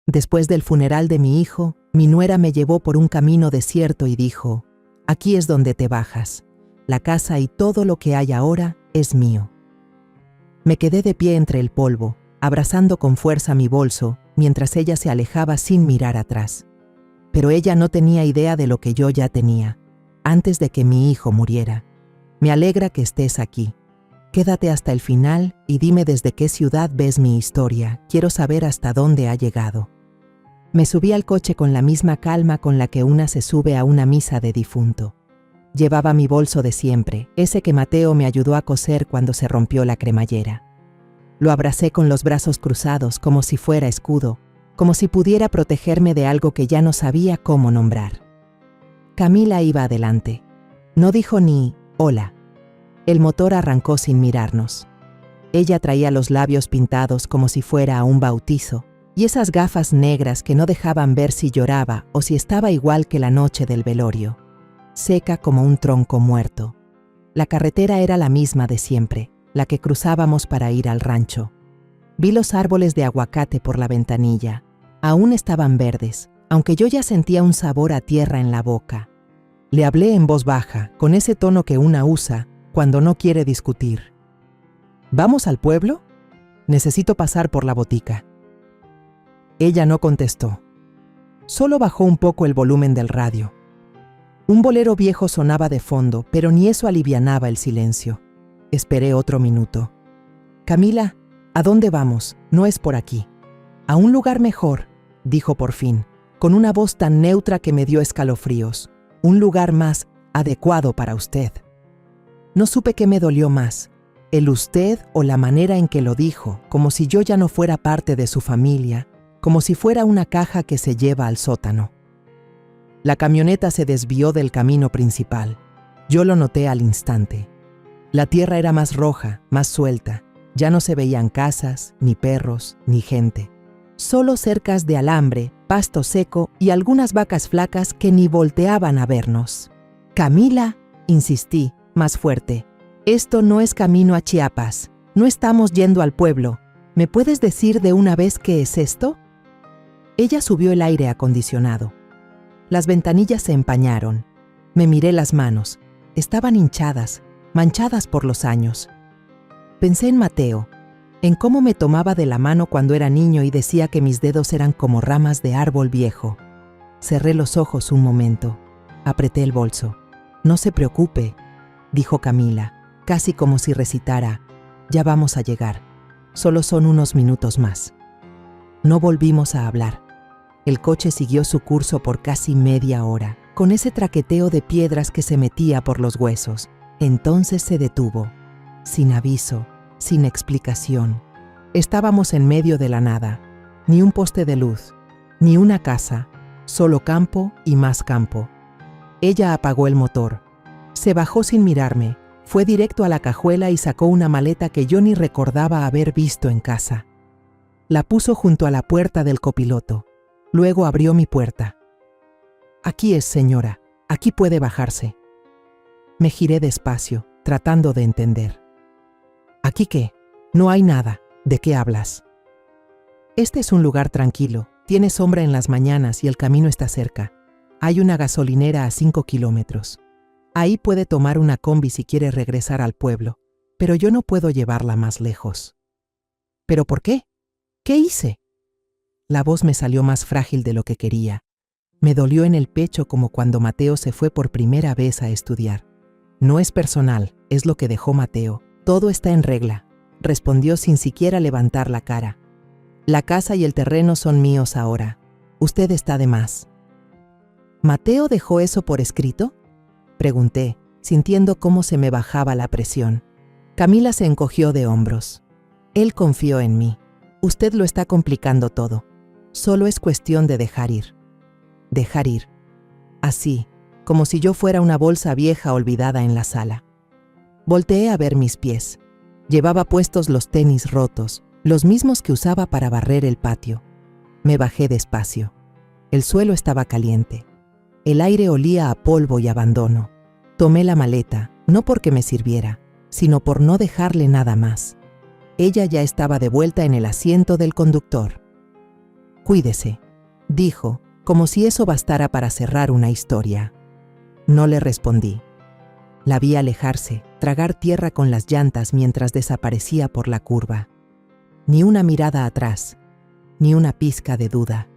Después del funeral de mi hijo, mi nuera me llevó por un camino desierto y dijo: aquí es donde te bajas. La casa y todo lo que hay ahora es mío. Me quedé de pie entre el polvo, abrazando con fuerza mi bolso, mientras ella se alejaba sin mirar atrás. Pero ella no tenía idea de lo que yo ya tenía, antes de que mi hijo muriera. Me alegra que estés aquí. Quédate hasta el final y dime desde qué ciudad ves mi historia. Quiero saber hasta dónde ha llegado. Me subí al coche con la misma calma con la que una se sube a una misa de difunto. Llevaba mi bolso de siempre, ese que Mateo me ayudó a coser cuando se rompió la cremallera. Lo abracé con los brazos cruzados como si fuera escudo, como si pudiera protegerme de algo que ya no sabía cómo nombrar. Camila iba adelante. No dijo ni «hola». El motor arrancó sin mirarnos. Ella traía los labios pintados como si fuera a un bautizo, y esas gafas negras que no dejaban ver si lloraba o si estaba igual que la noche del velorio, seca como un tronco muerto. La carretera era la misma de siempre, la que cruzábamos para ir al rancho. Vi los árboles de aguacate por la ventanilla. Aún estaban verdes, aunque yo ya sentía un sabor a tierra en la boca. Le hablé en voz baja, con ese tono que una usa cuando no quiere discutir. ¿Vamos al pueblo? Necesito pasar por la botica. Ella no contestó. Solo bajó un poco el volumen del radio. Un bolero viejo sonaba de fondo, pero ni eso alivianaba el silencio. Esperé otro minuto. Camila, ¿a dónde vamos? No es por aquí. A un lugar mejor, dijo por fin, con una voz tan neutra que me dio escalofríos. Un lugar más adecuado para usted. No supe qué me dolió más, el usted o la manera en que lo dijo, como si yo ya no fuera parte de su familia, como si fuera una caja que se lleva al sótano. La camioneta se desvió del camino principal. Yo lo noté al instante. La tierra era más roja, más suelta. Ya no se veían casas, ni perros, ni gente. Solo cercas de alambre, pasto seco y algunas vacas flacas que ni volteaban a vernos. Camila, insistí, más fuerte. Esto no es camino a Chiapas. No estamos yendo al pueblo. ¿Me puedes decir de una vez qué es esto? Ella subió el aire acondicionado. Las ventanillas se empañaron. Me miré las manos. Estaban hinchadas, manchadas por los años. Pensé en Mateo, en cómo me tomaba de la mano cuando era niño y decía que mis dedos eran como ramas de árbol viejo. Cerré los ojos un momento. Apreté el bolso. No se preocupe, dijo Camila, casi como si recitara: ya vamos a llegar. Solo son unos minutos más. No volvimos a hablar. El coche siguió su curso por casi media hora, con ese traqueteo de piedras que se metía por los huesos. Entonces se detuvo, sin aviso, sin explicación. Estábamos en medio de la nada, ni un poste de luz, ni una casa, solo campo y más campo. Ella apagó el motor, se bajó sin mirarme, fue directo a la cajuela y sacó una maleta que yo ni recordaba haber visto en casa. La puso junto a la puerta del copiloto. Luego abrió mi puerta. Aquí es, señora, aquí puede bajarse. Me giré despacio, tratando de entender. ¿Aquí qué? No hay nada. ¿De qué hablas? Este es un lugar tranquilo, tiene sombra en las mañanas y el camino está cerca. Hay una gasolinera a 5 kilómetros. Ahí puede tomar una combi si quiere regresar al pueblo, pero yo no puedo llevarla más lejos. ¿Pero por qué? ¿Qué hice? La voz me salió más frágil de lo que quería. Me dolió en el pecho como cuando Mateo se fue por primera vez a estudiar. No es personal, es lo que dejó Mateo. Todo está en regla, respondió sin siquiera levantar la cara. La casa y el terreno son míos ahora. Usted está de más. ¿Mateo dejó eso por escrito? Pregunté, sintiendo cómo se me bajaba la presión. Camila se encogió de hombros. Él confió en mí. Usted lo está complicando todo. Solo es cuestión de dejar ir. Dejar ir. Así, como si yo fuera una bolsa vieja olvidada en la sala. Volteé a ver mis pies. Llevaba puestos los tenis rotos, los mismos que usaba para barrer el patio. Me bajé despacio. El suelo estaba caliente. El aire olía a polvo y abandono. Tomé la maleta, no porque me sirviera, sino por no dejarle nada más. Ella ya estaba de vuelta en el asiento del conductor. Cuídese, dijo, como si eso bastara para cerrar una historia. No le respondí. La vi alejarse, tragar tierra con las llantas mientras desaparecía por la curva. Ni una mirada atrás, ni una pizca de duda.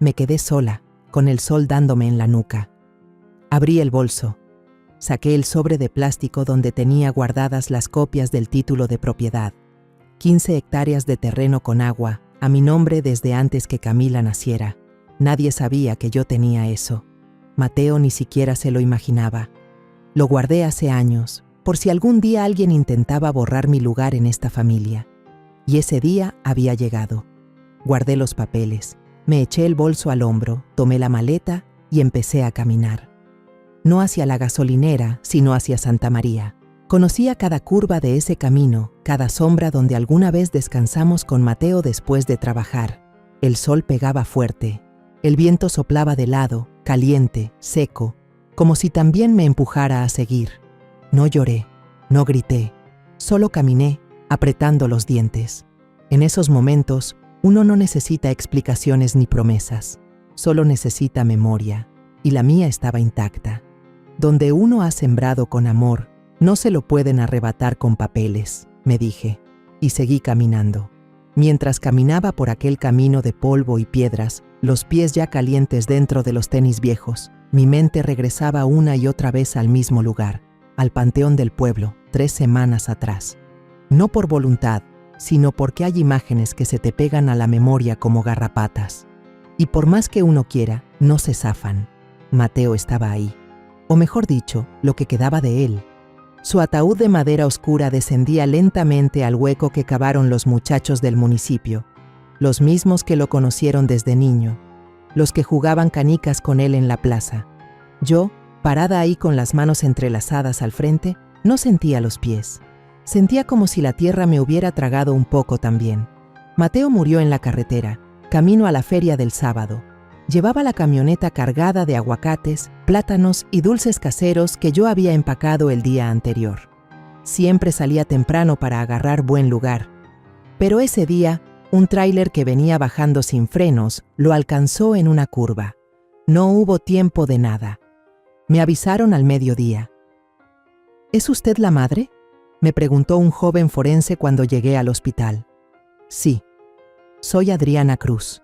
Me quedé sola, con el sol dándome en la nuca. Abrí el bolso. Saqué el sobre de plástico donde tenía guardadas las copias del título de propiedad. 15 hectáreas de terreno con agua, a mi nombre desde antes que Camila naciera. Nadie sabía que yo tenía eso. Mateo ni siquiera se lo imaginaba. Lo guardé hace años, por si algún día alguien intentaba borrar mi lugar en esta familia. Y ese día había llegado. Guardé los papeles, me eché el bolso al hombro, tomé la maleta y empecé a caminar. No hacia la gasolinera, sino hacia Santa María. Conocía cada curva de ese camino, cada sombra donde alguna vez descansamos con Mateo después de trabajar. El sol pegaba fuerte. El viento soplaba de lado, caliente, seco, como si también me empujara a seguir. No lloré, no grité, solo caminé, apretando los dientes. En esos momentos, uno no necesita explicaciones ni promesas, solo necesita memoria, y la mía estaba intacta. Donde uno ha sembrado con amor, no se lo pueden arrebatar con papeles, me dije, y seguí caminando. Mientras caminaba por aquel camino de polvo y piedras, los pies ya calientes dentro de los tenis viejos, mi mente regresaba una y otra vez al mismo lugar, al Panteón del Pueblo, 3 semanas atrás. No por voluntad, sino porque hay imágenes que se te pegan a la memoria como garrapatas. Y por más que uno quiera, no se zafan. Mateo estaba ahí. O mejor dicho, lo que quedaba de él. Su ataúd de madera oscura descendía lentamente al hueco que cavaron los muchachos del municipio, los mismos que lo conocieron desde niño, los que jugaban canicas con él en la plaza. Yo, parada ahí con las manos entrelazadas al frente, no sentía los pies. Sentía como si la tierra me hubiera tragado un poco también. Mateo murió en la carretera, camino a la feria del sábado. Llevaba la camioneta cargada de aguacates, plátanos y dulces caseros que yo había empacado el día anterior. Siempre salía temprano para agarrar buen lugar. Pero ese día, un tráiler que venía bajando sin frenos lo alcanzó en una curva. No hubo tiempo de nada. Me avisaron al mediodía. ¿Es usted la madre?, me preguntó un joven forense cuando llegué al hospital. Sí, soy Adriana Cruz.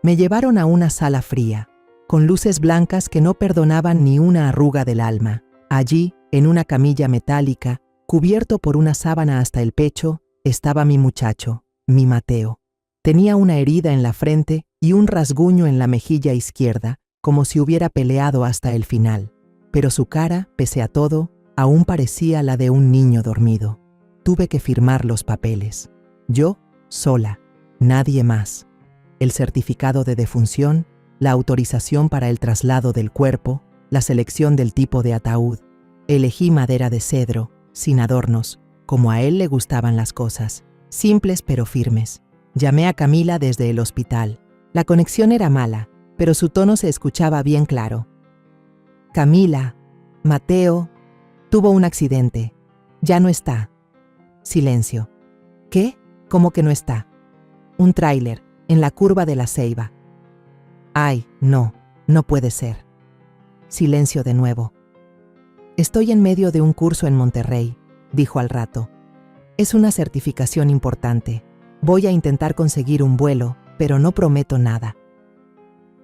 Me llevaron a una sala fría, con luces blancas que no perdonaban ni una arruga del alma. Allí, en una camilla metálica, cubierto por una sábana hasta el pecho, estaba mi muchacho, mi Mateo. Tenía una herida en la frente y un rasguño en la mejilla izquierda, como si hubiera peleado hasta el final. Pero su cara, pese a todo, aún parecía la de un niño dormido. Tuve que firmar los papeles. Yo, sola, nadie más. El certificado de defunción, la autorización para el traslado del cuerpo, la selección del tipo de ataúd. Elegí madera de cedro, sin adornos, como a él le gustaban las cosas, simples pero firmes. Llamé a Camila desde el hospital. La conexión era mala, pero su tono se escuchaba bien claro. Camila, Mateo, tuvo un accidente. Ya no está. Silencio. ¿Qué? ¿Cómo que no está? Un tráiler, en la curva de la Ceiba. Ay, no puede ser. Silencio de nuevo. Estoy en medio de un curso en Monterrey, dijo al rato. Es una certificación importante. Voy a intentar conseguir un vuelo, pero no prometo nada.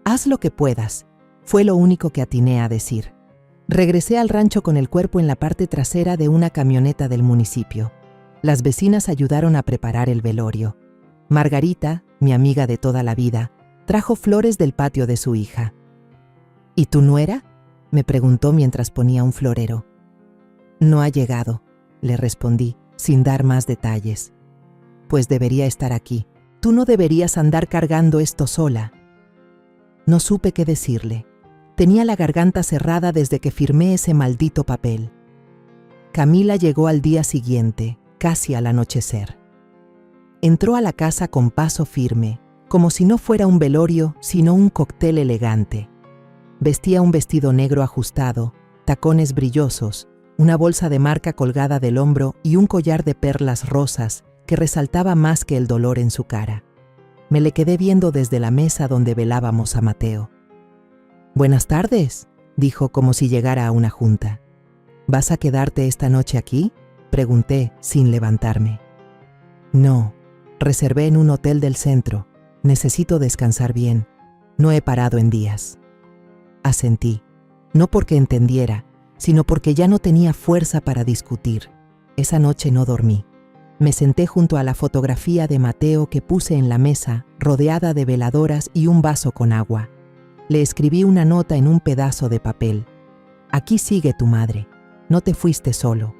Haz lo que puedas, fue lo único que atiné a decir. Regresé al rancho con el cuerpo en la parte trasera de una camioneta del municipio. Las vecinas ayudaron a preparar el velorio. Margarita, mi amiga de toda la vida, trajo flores del patio de su hija. ¿Y tu nuera?, me preguntó mientras ponía un florero. No ha llegado, le respondí, sin dar más detalles. Pues debería estar aquí. Tú no deberías andar cargando esto sola. No supe qué decirle. Tenía la garganta cerrada desde que firmé ese maldito papel. Camila llegó al día siguiente, casi al anochecer. Entró a la casa con paso firme, como si no fuera un velorio, sino un cóctel elegante. Vestía un vestido negro ajustado, tacones brillosos, una bolsa de marca colgada del hombro y un collar de perlas rosas que resaltaba más que el dolor en su cara. Me le quedé viendo desde la mesa donde velábamos a Mateo. «Buenas tardes», dijo como si llegara a una junta. «¿Vas a quedarte esta noche aquí?», pregunté sin levantarme. «No, reservé en un hotel del centro. Necesito descansar bien. No he parado en días». Asentí, no porque entendiera, sino porque ya no tenía fuerza para discutir. Esa noche no dormí. Me senté junto a la fotografía de Mateo que puse en la mesa, rodeada de veladoras y un vaso con agua. Le escribí una nota en un pedazo de papel. «Aquí sigue tu madre. No te fuiste solo».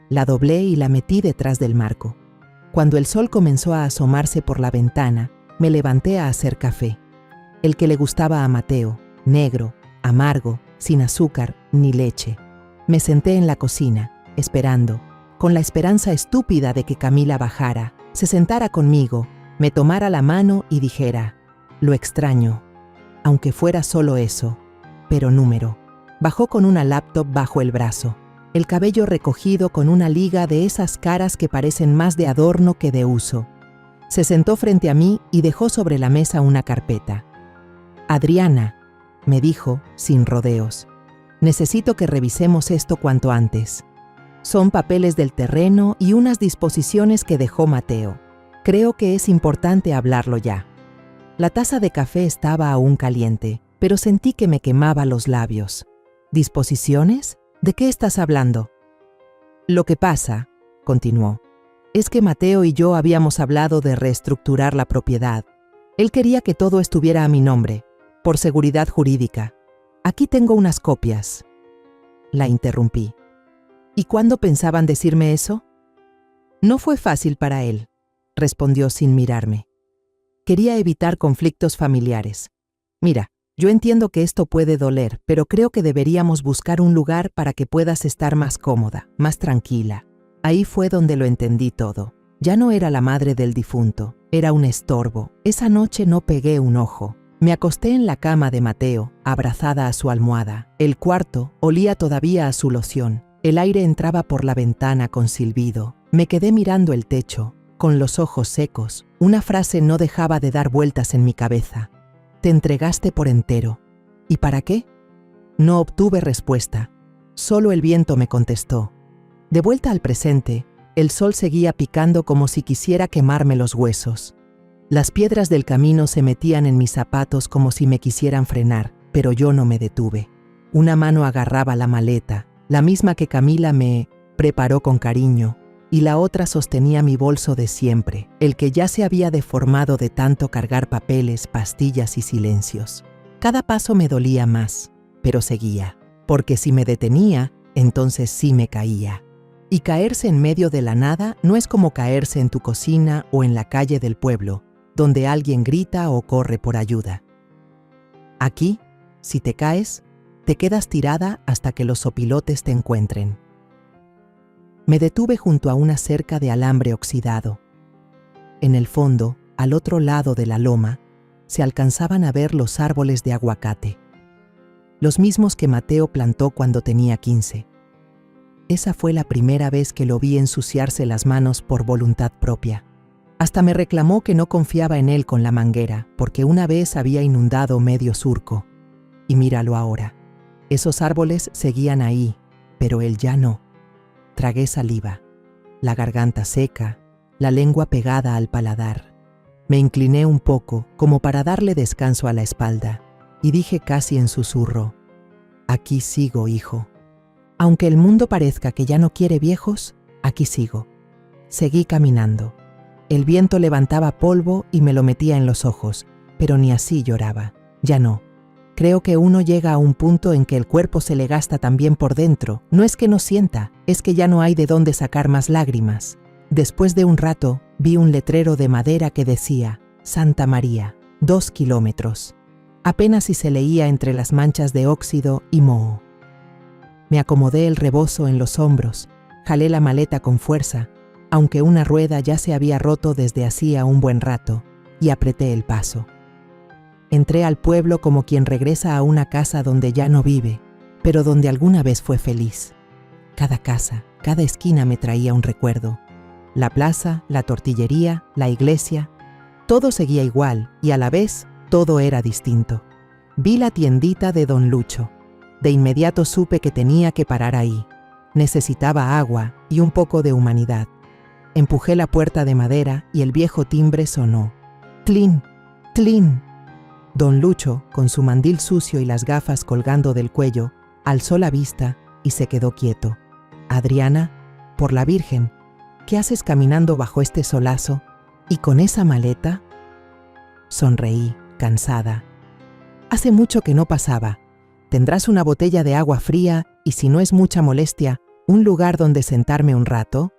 La doblé y la metí detrás del marco. Cuando el sol comenzó a asomarse por la ventana, me levanté a hacer café. El que le gustaba a Mateo, negro, amargo, sin azúcar ni leche. Me senté en la cocina, esperando, con la esperanza estúpida de que Camila bajara, se sentara conmigo, me tomara la mano y dijera: «Lo extraño», aunque fuera solo eso, pero número. Bajó con una laptop bajo el brazo, el cabello recogido con una liga de esas caras que parecen más de adorno que de uso. Se sentó frente a mí y dejó sobre la mesa una carpeta. «Adriana», me dijo, sin rodeos, «necesito que revisemos esto cuanto antes. Son papeles del terreno y unas disposiciones que dejó Mateo. Creo que es importante hablarlo ya». La taza de café estaba aún caliente, pero sentí que me quemaba los labios. «¿Disposiciones? ¿De qué estás hablando?» «Lo que pasa», continuó, «es que Mateo y yo habíamos hablado de reestructurar la propiedad. Él quería que todo estuviera a mi nombre, por seguridad jurídica. Aquí tengo unas copias». La interrumpí. «¿Y cuándo pensaban decirme eso?» «No fue fácil para él», respondió sin mirarme. «Quería evitar conflictos familiares. Mira, yo entiendo que esto puede doler, pero creo que deberíamos buscar un lugar para que puedas estar más cómoda, más tranquila». Ahí fue donde lo entendí todo. Ya no era la madre del difunto, era un estorbo. Esa noche no pegué un ojo. Me acosté en la cama de Mateo, abrazada a su almohada. El cuarto olía todavía a su loción. El aire entraba por la ventana con silbido. Me quedé mirando el techo, con los ojos secos. Una frase no dejaba de dar vueltas en mi cabeza. «Te entregaste por entero». ¿Y para qué? No obtuve respuesta. Solo el viento me contestó. De vuelta al presente, el sol seguía picando como si quisiera quemarme los huesos. Las piedras del camino se metían en mis zapatos como si me quisieran frenar, pero yo no me detuve. Una mano agarraba la maleta, la misma que Camila me preparó con cariño, y la otra sostenía mi bolso de siempre, el que ya se había deformado de tanto cargar papeles, pastillas y silencios. Cada paso me dolía más, pero seguía, porque si me detenía, entonces sí me caía. Y caerse en medio de la nada no es como caerse en tu cocina o en la calle del pueblo, donde alguien grita o corre por ayuda. Aquí, si te caes, te quedas tirada hasta que los opilotes te encuentren. Me detuve junto a una cerca de alambre oxidado. En el fondo, al otro lado de la loma, se alcanzaban a ver los árboles de aguacate, los mismos que Mateo plantó cuando tenía 15. Esa fue la primera vez que lo vi ensuciarse las manos por voluntad propia. Hasta me reclamó que no confiaba en él con la manguera, porque una vez había inundado medio surco. Y míralo ahora. Esos árboles seguían ahí, pero él ya no. Tragué saliva, la garganta seca, la lengua pegada al paladar. Me incliné un poco, como para darle descanso a la espalda, y dije casi en susurro: «Aquí sigo, hijo. Aunque el mundo parezca que ya no quiere viejos, aquí sigo». Seguí caminando. El viento levantaba polvo y me lo metía en los ojos, pero ni así lloraba. Ya no. Creo que uno llega a un punto en que el cuerpo se le gasta también por dentro. No es que no sienta, es que ya no hay de dónde sacar más lágrimas. Después de un rato, vi un letrero de madera que decía: «Santa María, 2 kilómetros». Apenas si se leía entre las manchas de óxido y moho. Me acomodé el rebozo en los hombros, jalé la maleta con fuerza, aunque una rueda ya se había roto desde hacía un buen rato, y apreté el paso. Entré al pueblo como quien regresa a una casa donde ya no vive, pero donde alguna vez fue feliz. Cada casa, cada esquina me traía un recuerdo. La plaza, la tortillería, la iglesia. Todo seguía igual y a la vez todo era distinto. Vi la tiendita de don Lucho. De inmediato supe que tenía que parar ahí. Necesitaba agua y un poco de humanidad. Empujé la puerta de madera y el viejo timbre sonó. ¡Tlin! ¡Tlin! Don Lucho, con su mandil sucio y las gafas colgando del cuello, alzó la vista y se quedó quieto. «Adriana, por la Virgen, ¿qué haces caminando bajo este solazo y con esa maleta?» Sonreí, cansada. «Hace mucho que no pasaba. ¿Tendrás una botella de agua fría y, si no es mucha molestia, un lugar donde sentarme un rato?»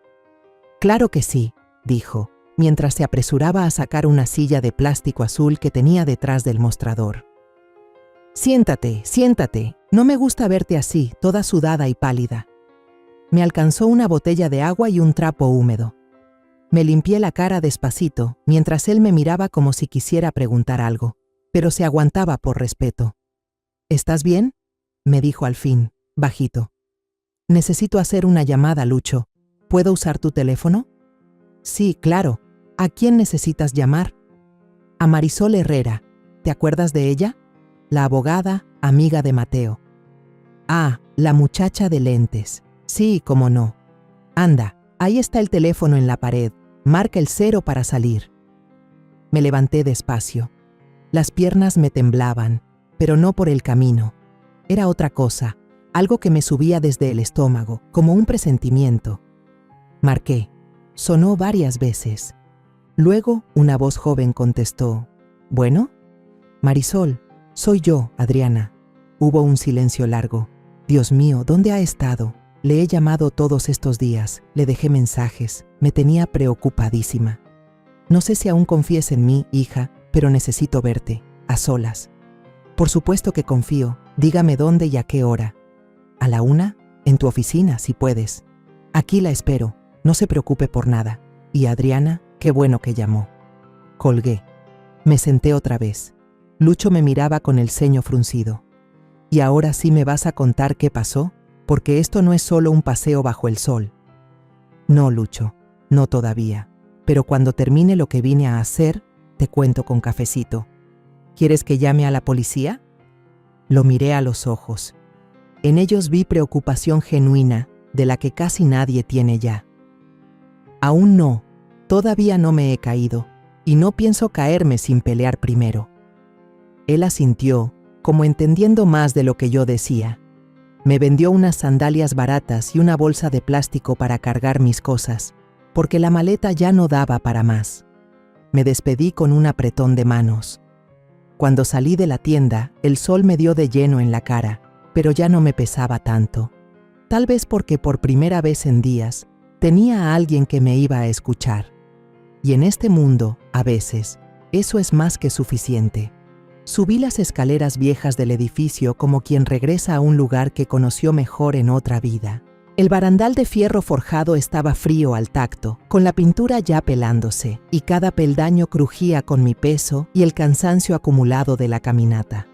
«Claro que sí», dijo, mientras se apresuraba a sacar una silla de plástico azul que tenía detrás del mostrador. «Siéntate, siéntate. No me gusta verte así, toda sudada y pálida». Me alcanzó una botella de agua y un trapo húmedo. Me limpié la cara despacito, mientras él me miraba como si quisiera preguntar algo, pero se aguantaba por respeto. «¿Estás bien?», me dijo al fin, bajito. «Necesito hacer una llamada, Lucho. ¿Puedo usar tu teléfono?» «Sí, claro. ¿A quién necesitas llamar?» «A Marisol Herrera. ¿Te acuerdas de ella? La abogada, amiga de Mateo». «Ah, la muchacha de lentes. Sí, cómo no. Anda, ahí está el teléfono en la pared. Marca el 0 para salir». Me levanté despacio. Las piernas me temblaban, pero no por el camino. Era otra cosa, algo que me subía desde el estómago, como un presentimiento. Marqué. Sonó varias veces. Luego, una voz joven contestó. «¿Bueno?» «Marisol, soy yo, Adriana». Hubo un silencio largo. Dios mío, ¿dónde ha estado? Le he llamado todos estos días, le dejé mensajes, me tenía preocupadísima. No sé si aún confíes en mí, hija, pero necesito verte, a solas. Por supuesto que confío, dígame dónde y a qué hora. ¿A la 1? En tu oficina, si puedes. Aquí la espero, no se preocupe por nada. Y Adriana, qué bueno que llamó. Colgué. Me senté otra vez. Lucho me miraba con el ceño fruncido. ¿Y ahora sí me vas a contar qué pasó? Porque esto no es solo un paseo bajo el sol. No, Lucho, no todavía. Pero cuando termine lo que vine a hacer, te cuento con cafecito. ¿Quieres que llame a la policía? Lo miré a los ojos. En ellos vi preocupación genuina, de la que casi nadie tiene ya. Aún no, todavía no me he caído, y no pienso caerme sin pelear primero. Él asintió, como entendiendo más de lo que yo decía. Me vendió unas sandalias baratas y una bolsa de plástico para cargar mis cosas, porque la maleta ya no daba para más. Me despedí con un apretón de manos. Cuando salí de la tienda, el sol me dio de lleno en la cara, pero ya no me pesaba tanto. Tal vez porque por primera vez en días, tenía a alguien que me iba a escuchar. Y en este mundo, a veces, eso es más que suficiente. Subí las escaleras viejas del edificio como quien regresa a un lugar que conoció mejor en otra vida. El barandal de fierro forjado estaba frío al tacto, con la pintura ya pelándose, y cada peldaño crujía con mi peso y el cansancio acumulado de la caminata.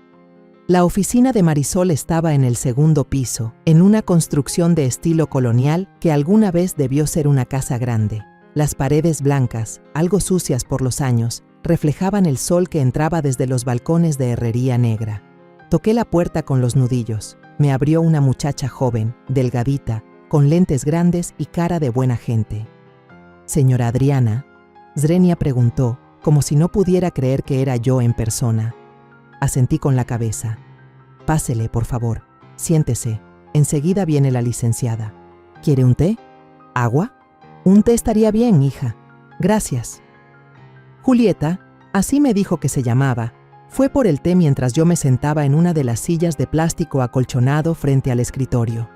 La oficina de Marisol estaba en el segundo piso, en una construcción de estilo colonial que alguna vez debió ser una casa grande. Las paredes blancas, algo sucias por los años, reflejaban el sol que entraba desde los balcones de herrería negra. Toqué la puerta con los nudillos. Me abrió una muchacha joven, delgadita, con lentes grandes y cara de buena gente. «Señora Adriana», Zrenia preguntó, como si no pudiera creer que era yo en persona. Asentí con la cabeza. «Pásele, por favor. Siéntese. Enseguida viene la licenciada. ¿Quiere un té? ¿Agua? Un té estaría bien, hija. Gracias». Julieta, así me dijo que se llamaba, fue por el té mientras yo me sentaba en una de las sillas de plástico acolchonado frente al escritorio.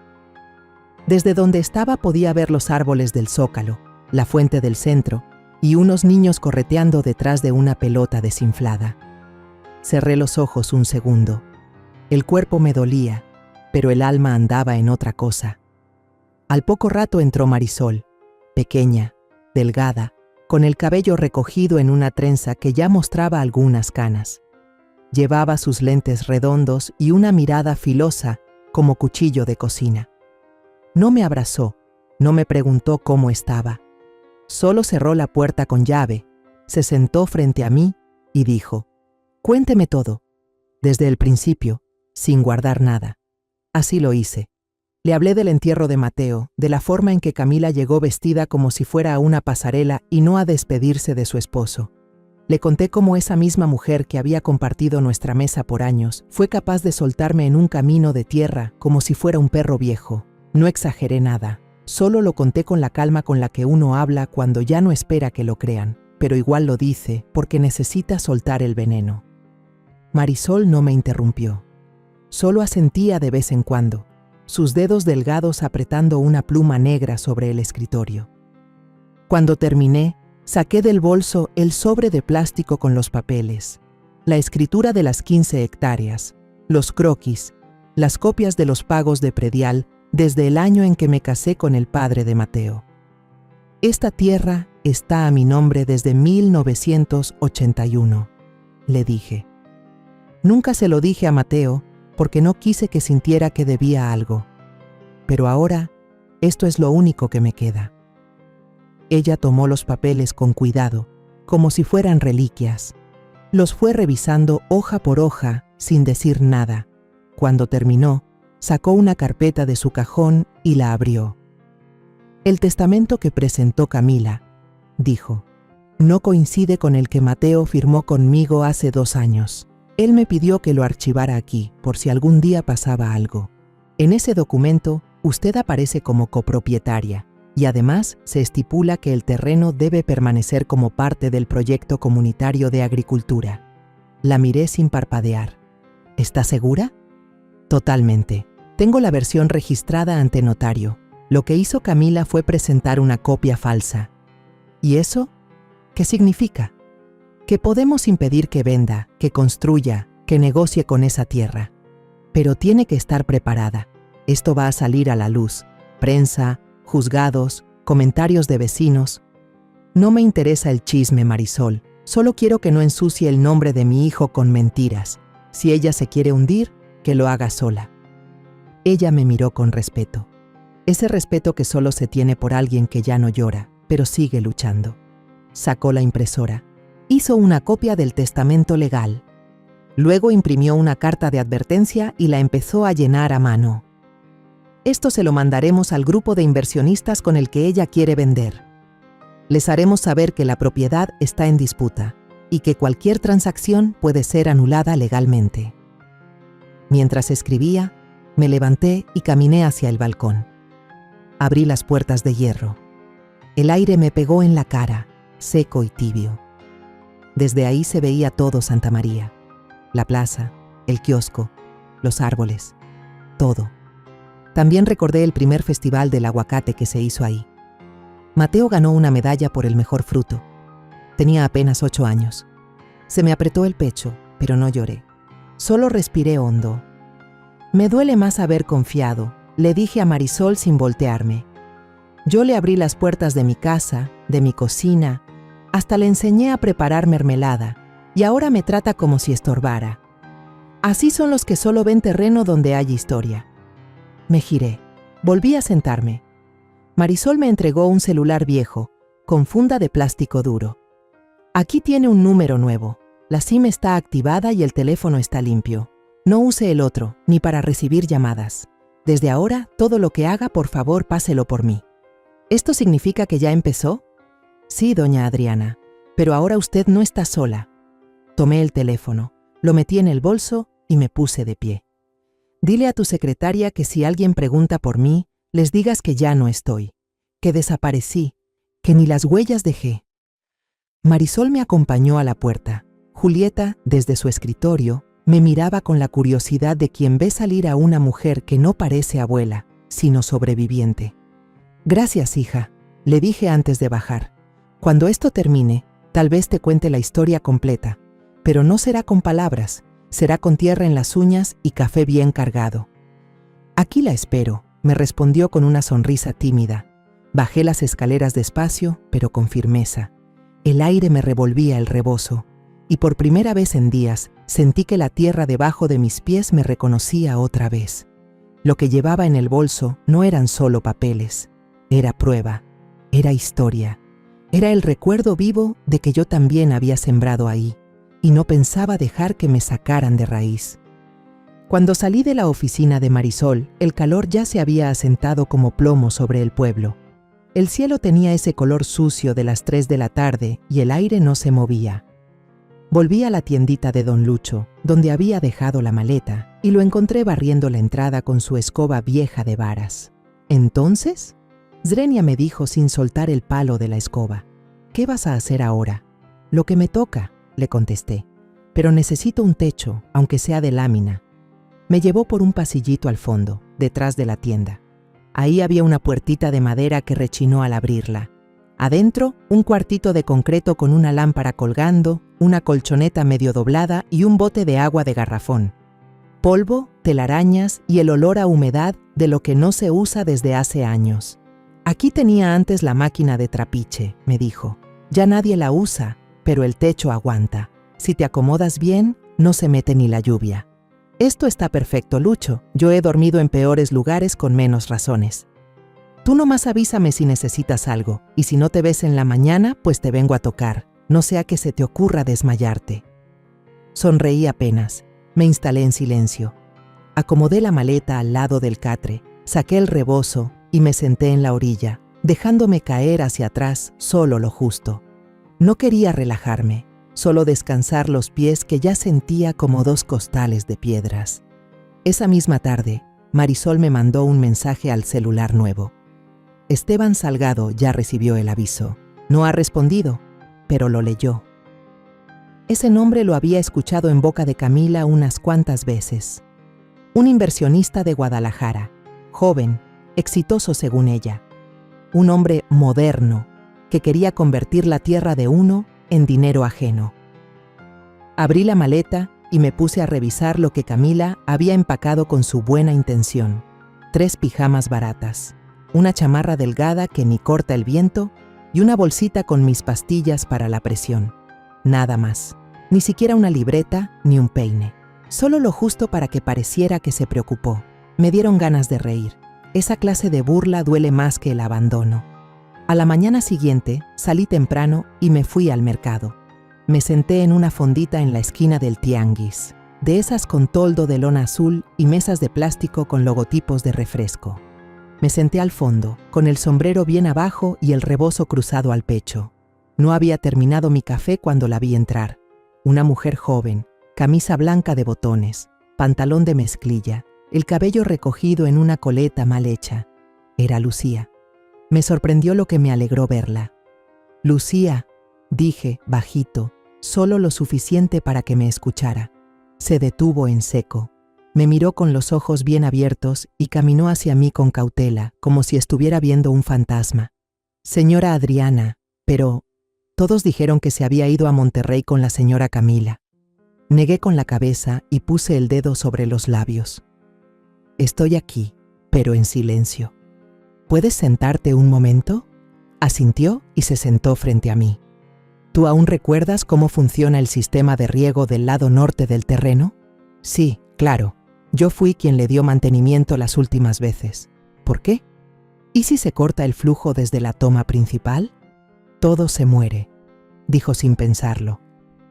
Desde donde estaba podía ver los árboles del zócalo, la fuente del centro y unos niños correteando detrás de una pelota desinflada. Cerré los ojos un segundo. El cuerpo me dolía, pero el alma andaba en otra cosa. Al poco rato entró Marisol, pequeña, delgada, con el cabello recogido en una trenza que ya mostraba algunas canas. Llevaba sus lentes redondos y una mirada filosa como cuchillo de cocina. No me abrazó, no me preguntó cómo estaba. Solo cerró la puerta con llave, se sentó frente a mí y dijo: «Cuénteme todo, desde el principio, sin guardar nada». Así lo hice. Le hablé del entierro de Mateo, de la forma en que Camila llegó vestida como si fuera a una pasarela y no a despedirse de su esposo. Le conté cómo esa misma mujer que había compartido nuestra mesa por años fue capaz de soltarme en un camino de tierra como si fuera un perro viejo. No exageré nada, solo lo conté con la calma con la que uno habla cuando ya no espera que lo crean, pero igual lo dice porque necesita soltar el veneno. Marisol no me interrumpió. Solo asentía de vez en cuando, sus dedos delgados apretando una pluma negra sobre el escritorio. Cuando terminé, saqué del bolso el sobre de plástico con los papeles, la escritura de las 15 hectáreas, los croquis, las copias de los pagos de predial desde el año en que me casé con el padre de Mateo. Esta tierra está a mi nombre desde 1981, le dije. Nunca se lo dije a Mateo porque no quise que sintiera que debía algo. Pero ahora, esto es lo único que me queda. Ella tomó los papeles con cuidado, como si fueran reliquias. Los fue revisando hoja por hoja, sin decir nada. Cuando terminó, sacó una carpeta de su cajón y la abrió. «El testamento que presentó Camila», dijo, «no coincide con el que Mateo firmó conmigo hace 2 años. Él me pidió que lo archivara aquí, por si algún día pasaba algo. En ese documento, usted aparece como copropietaria, y además se estipula que el terreno debe permanecer como parte del proyecto comunitario de agricultura». La miré sin parpadear. «¿Está segura?» «Totalmente. Tengo la versión registrada ante notario. Lo que hizo Camila fue presentar una copia falsa». «¿Y eso? ¿Qué significa?» «Que podemos impedir que venda, que construya, que negocie con esa tierra. Pero tiene que estar preparada. Esto va a salir a la luz. Prensa, juzgados, comentarios de vecinos. No me interesa el chisme, Marisol. Solo quiero que no ensucie el nombre de mi hijo con mentiras. Si ella se quiere hundir, que lo haga sola». Ella me miró con respeto. Ese respeto que solo se tiene por alguien que ya no llora, pero sigue luchando. Sacó la impresora. Hizo una copia del testamento legal. Luego imprimió una carta de advertencia y la empezó a llenar a mano. «Esto se lo mandaremos al grupo de inversionistas con el que ella quiere vender. Les haremos saber que la propiedad está en disputa y que cualquier transacción puede ser anulada legalmente». Mientras escribía, me levanté y caminé hacia el balcón. Abrí las puertas de hierro. El aire me pegó en la cara, seco y tibio. Desde ahí se veía todo Santa María. La plaza, el kiosco, los árboles, todo. También recordé el primer festival del aguacate que se hizo ahí. Mateo ganó una medalla por el mejor fruto. Tenía apenas 8 años. Se me apretó el pecho, pero no lloré. Solo respiré hondo. «Me duele más haber confiado», le dije a Marisol sin voltearme. Yo le abrí las puertas de mi casa, de mi cocina, hasta le enseñé a preparar mermelada, y ahora me trata como si estorbara. Así son los que solo ven terreno donde hay historia. Me giré. Volví a sentarme. Marisol me entregó un celular viejo, con funda de plástico duro. «Aquí tiene un número nuevo. La SIM está activada y el teléfono está limpio. No use el otro, ni para recibir llamadas. Desde ahora, todo lo que haga, por favor, páselo por mí». «¿Esto significa que ya empezó?» «Sí, doña Adriana, pero ahora usted no está sola». Tomé el teléfono, lo metí en el bolso y me puse de pie. «Dile a tu secretaria que si alguien pregunta por mí, les digas que ya no estoy, que desaparecí, que ni las huellas dejé». Marisol me acompañó a la puerta. Julieta, desde su escritorio, me miraba con la curiosidad de quien ve salir a una mujer que no parece abuela, sino sobreviviente. «Gracias, hija», le dije antes de bajar. «Cuando esto termine, tal vez te cuente la historia completa, pero no será con palabras, será con tierra en las uñas y café bien cargado». «Aquí la espero», me respondió con una sonrisa tímida. Bajé las escaleras despacio, pero con firmeza. El aire me revolvía el rebozo, y por primera vez en días sentí que la tierra debajo de mis pies me reconocía otra vez. Lo que llevaba en el bolso no eran solo papeles, era prueba, era historia. Era el recuerdo vivo de que yo también había sembrado ahí, y no pensaba dejar que me sacaran de raíz. Cuando salí de la oficina de Marisol, el calor ya se había asentado como plomo sobre el pueblo. El cielo tenía ese color sucio de las 3 de la tarde y el aire no se movía. Volví a la tiendita de don Lucho, donde había dejado la maleta, y lo encontré barriendo la entrada con su escoba vieja de varas. ¿Entonces? Zrenia me dijo sin soltar el palo de la escoba. ¿Qué vas a hacer ahora? Lo que me toca, le contesté. Pero necesito un techo, aunque sea de lámina. Me llevó por un pasillito al fondo, detrás de la tienda. Ahí había una puertita de madera que rechinó al abrirla. Adentro, un cuartito de concreto con una lámpara colgando, una colchoneta medio doblada y un bote de agua de garrafón. Polvo, telarañas y el olor a humedad de lo que no se usa desde hace años. Aquí tenía antes la máquina de trapiche, me dijo. Ya nadie la usa, pero el techo aguanta. Si te acomodas bien, no se mete ni la lluvia. Esto está perfecto, Lucho. Yo he dormido en peores lugares con menos razones. Tú nomás avísame si necesitas algo, y si no te ves en la mañana, pues te vengo a tocar, no sea que se te ocurra desmayarte. Sonreí apenas, me instalé en silencio. Acomodé la maleta al lado del catre, saqué el rebozo y me senté en la orilla, dejándome caer hacia atrás solo lo justo. No quería relajarme, solo descansar los pies que ya sentía como 2 costales de piedras. Esa misma tarde, Marisol me mandó un mensaje al celular nuevo. Esteban Salgado ya recibió el aviso. No ha respondido, pero lo leyó. Ese nombre lo había escuchado en boca de Camila unas cuantas veces. Un inversionista de Guadalajara, joven, exitoso según ella. Un hombre moderno, que quería convertir la tierra de uno en dinero ajeno. Abrí la maleta y me puse a revisar lo que Camila había empacado con su buena intención. 3 pijamas baratas, una chamarra delgada que ni corta el viento y una bolsita con mis pastillas para la presión. Nada más, ni siquiera una libreta ni un peine. Solo lo justo para que pareciera que se preocupó. Me dieron ganas de reír. Esa clase de burla duele más que el abandono. A la mañana siguiente salí temprano y me fui al mercado. Me senté en una fondita en la esquina del tianguis, de esas con toldo de lona azul y mesas de plástico con logotipos de refresco. Me senté al fondo, con el sombrero bien abajo y el rebozo cruzado al pecho. No había terminado mi café cuando la vi entrar. Una mujer joven, camisa blanca de botones, pantalón de mezclilla, el cabello recogido en una coleta mal hecha. Era Lucía. Me sorprendió lo que me alegró verla. Lucía, dije, bajito, solo lo suficiente para que me escuchara. Se detuvo en seco. Me miró con los ojos bien abiertos y caminó hacia mí con cautela, como si estuviera viendo un fantasma. Señora Adriana, pero... Todos dijeron que se había ido a Monterrey con la señora Camila. Negué con la cabeza y puse el dedo sobre los labios. Estoy aquí, pero en silencio. ¿Puedes sentarte un momento? Asintió y se sentó frente a mí. ¿Tú aún recuerdas cómo funciona el sistema de riego del lado norte del terreno? Sí, claro. Yo fui quien le dio mantenimiento las últimas veces. ¿Por qué? ¿Y si se corta el flujo desde la toma principal? Todo se muere, dijo sin pensarlo.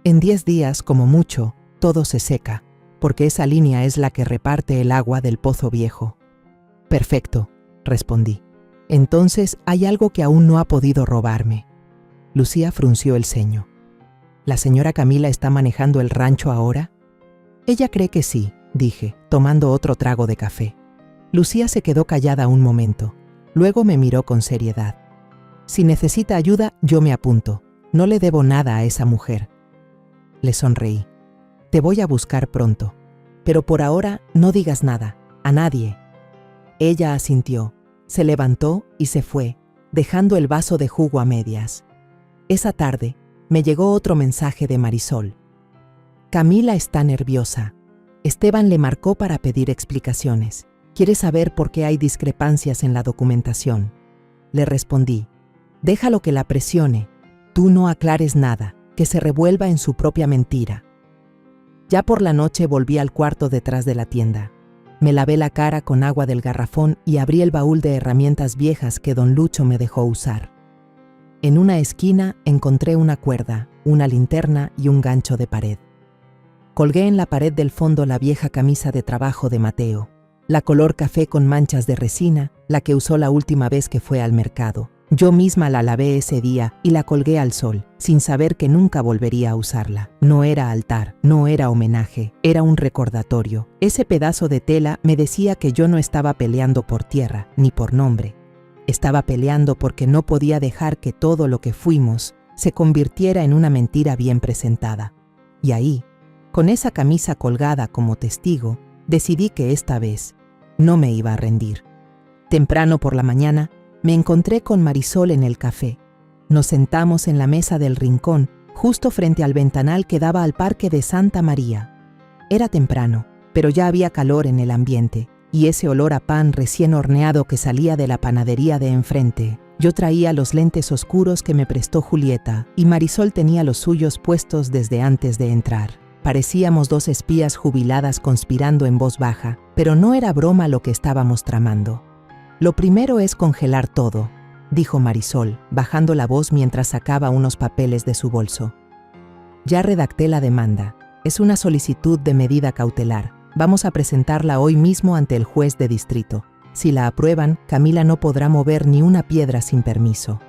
En 10 días, como mucho, todo se seca, porque esa línea es la que reparte el agua del pozo viejo. Perfecto, respondí. Entonces hay algo que aún no ha podido robarme. Lucía frunció el ceño. ¿La señora Camila está manejando el rancho ahora? Ella cree que sí, dije, tomando otro trago de café. Lucía se quedó callada un momento. Luego me miró con seriedad. Si necesita ayuda, yo me apunto. No le debo nada a esa mujer. Le sonreí. Te voy a buscar pronto. Pero por ahora no digas nada, a nadie. Ella asintió, se levantó y se fue, dejando el vaso de jugo a medias. Esa tarde me llegó otro mensaje de Marisol. Camila está nerviosa. Esteban le marcó para pedir explicaciones. Quiere saber por qué hay discrepancias en la documentación. Le respondí, déjalo que la presione. Tú no aclares nada, que se revuelva en su propia mentira. Ya por la noche volví al cuarto detrás de la tienda. Me lavé la cara con agua del garrafón y abrí el baúl de herramientas viejas que don Lucho me dejó usar. En una esquina encontré una cuerda, una linterna y un gancho de pared. Colgué en la pared del fondo la vieja camisa de trabajo de Mateo, la color café con manchas de resina, la que usó la última vez que fue al mercado. Yo misma la lavé ese día y la colgué al sol, sin saber que nunca volvería a usarla. No era altar, no era homenaje, era un recordatorio. Ese pedazo de tela me decía que yo no estaba peleando por tierra, ni por nombre. Estaba peleando porque no podía dejar que todo lo que fuimos se convirtiera en una mentira bien presentada. Y ahí, con esa camisa colgada como testigo, decidí que esta vez no me iba a rendir. Temprano por la mañana, me encontré con Marisol en el café. Nos sentamos en la mesa del rincón, justo frente al ventanal que daba al parque de Santa María. Era temprano, pero ya había calor en el ambiente, y ese olor a pan recién horneado que salía de la panadería de enfrente. Yo traía los lentes oscuros que me prestó Julieta, y Marisol tenía los suyos puestos desde antes de entrar. Parecíamos dos espías jubiladas conspirando en voz baja, pero no era broma lo que estábamos tramando. Lo primero es congelar todo, dijo Marisol, bajando la voz mientras sacaba unos papeles de su bolso. Ya redacté la demanda. Es una solicitud de medida cautelar. Vamos a presentarla hoy mismo ante el juez de distrito. Si la aprueban, Camila no podrá mover ni una piedra sin permiso.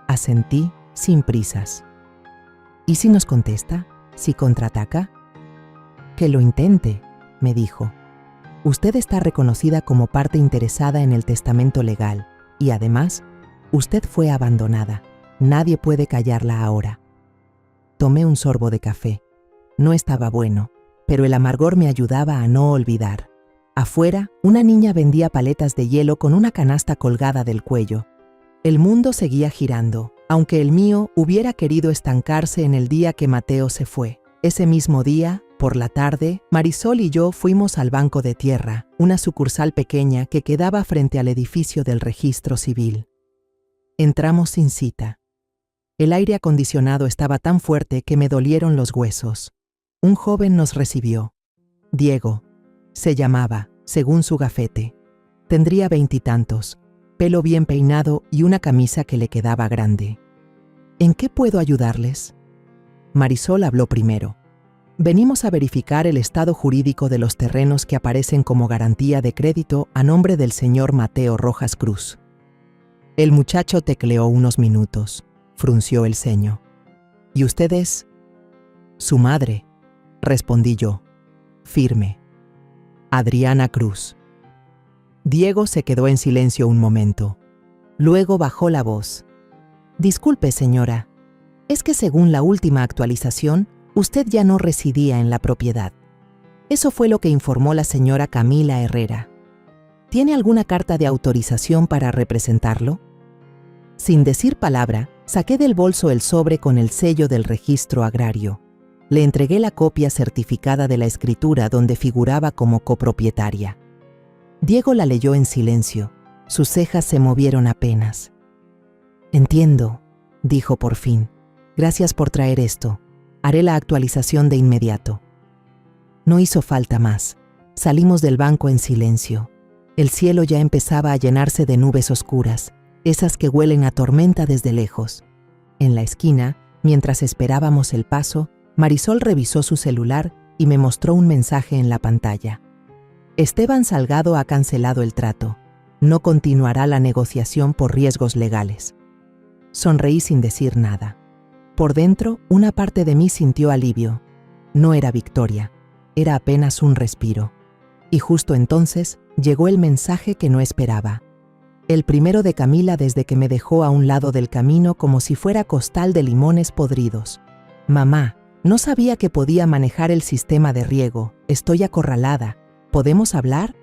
Asentí sin prisas. ¿Y si nos contesta? ¿Si contraataca? Que lo intente, me dijo. Usted está reconocida como parte interesada en el testamento legal y además, usted fue abandonada. Nadie puede callarla ahora. Tomé un sorbo de café. No estaba bueno, pero el amargor me ayudaba a no olvidar. Afuera, una niña vendía paletas de hielo con una canasta colgada del cuello. El mundo seguía girando, aunque el mío hubiera querido estancarse en el día que Mateo se fue. Ese mismo día, por la tarde, Marisol y yo fuimos al Banco de Tierra, una sucursal pequeña que quedaba frente al edificio del Registro Civil. Entramos sin cita. El aire acondicionado estaba tan fuerte que me dolieron los huesos. Un joven nos recibió. Diego. Se llamaba, según su gafete. Tendría 20 y tantos, pelo bien peinado y una camisa que le quedaba grande. ¿En qué puedo ayudarles? Marisol habló primero. Venimos a verificar el estado jurídico de los terrenos que aparecen como garantía de crédito a nombre del señor Mateo Rojas Cruz. El muchacho tecleó unos minutos, frunció el ceño. ¿Y usted es? Su madre, respondí yo, firme. Adriana Cruz. Diego se quedó en silencio un momento. Luego bajó la voz. Disculpe, señora, es que según la última actualización, usted ya no residía en la propiedad. Eso fue lo que informó la señora Camila Herrera. ¿Tiene alguna carta de autorización para representarlo? Sin decir palabra, saqué del bolso el sobre con el sello del registro agrario. Le entregué la copia certificada de la escritura donde figuraba como copropietaria. Diego la leyó en silencio. Sus cejas se movieron apenas. Entiendo, dijo por fin. Gracias por traer esto. Haré la actualización de inmediato. No hizo falta más. Salimos del banco en silencio. El cielo ya empezaba a llenarse de nubes oscuras, esas que huelen a tormenta desde lejos. En la esquina, mientras esperábamos el paso, Marisol revisó su celular y me mostró un mensaje en la pantalla. Esteban Salgado ha cancelado el trato. No continuará la negociación por riesgos legales. Sonreí sin decir nada. Por dentro, una parte de mí sintió alivio. No era victoria, era apenas un respiro. Y justo entonces llegó el mensaje que no esperaba. El primero de Camila desde que me dejó a un lado del camino como si fuera costal de limones podridos. Mamá, no sabía que podía manejar el sistema de riego. Estoy acorralada. ¿Podemos hablar?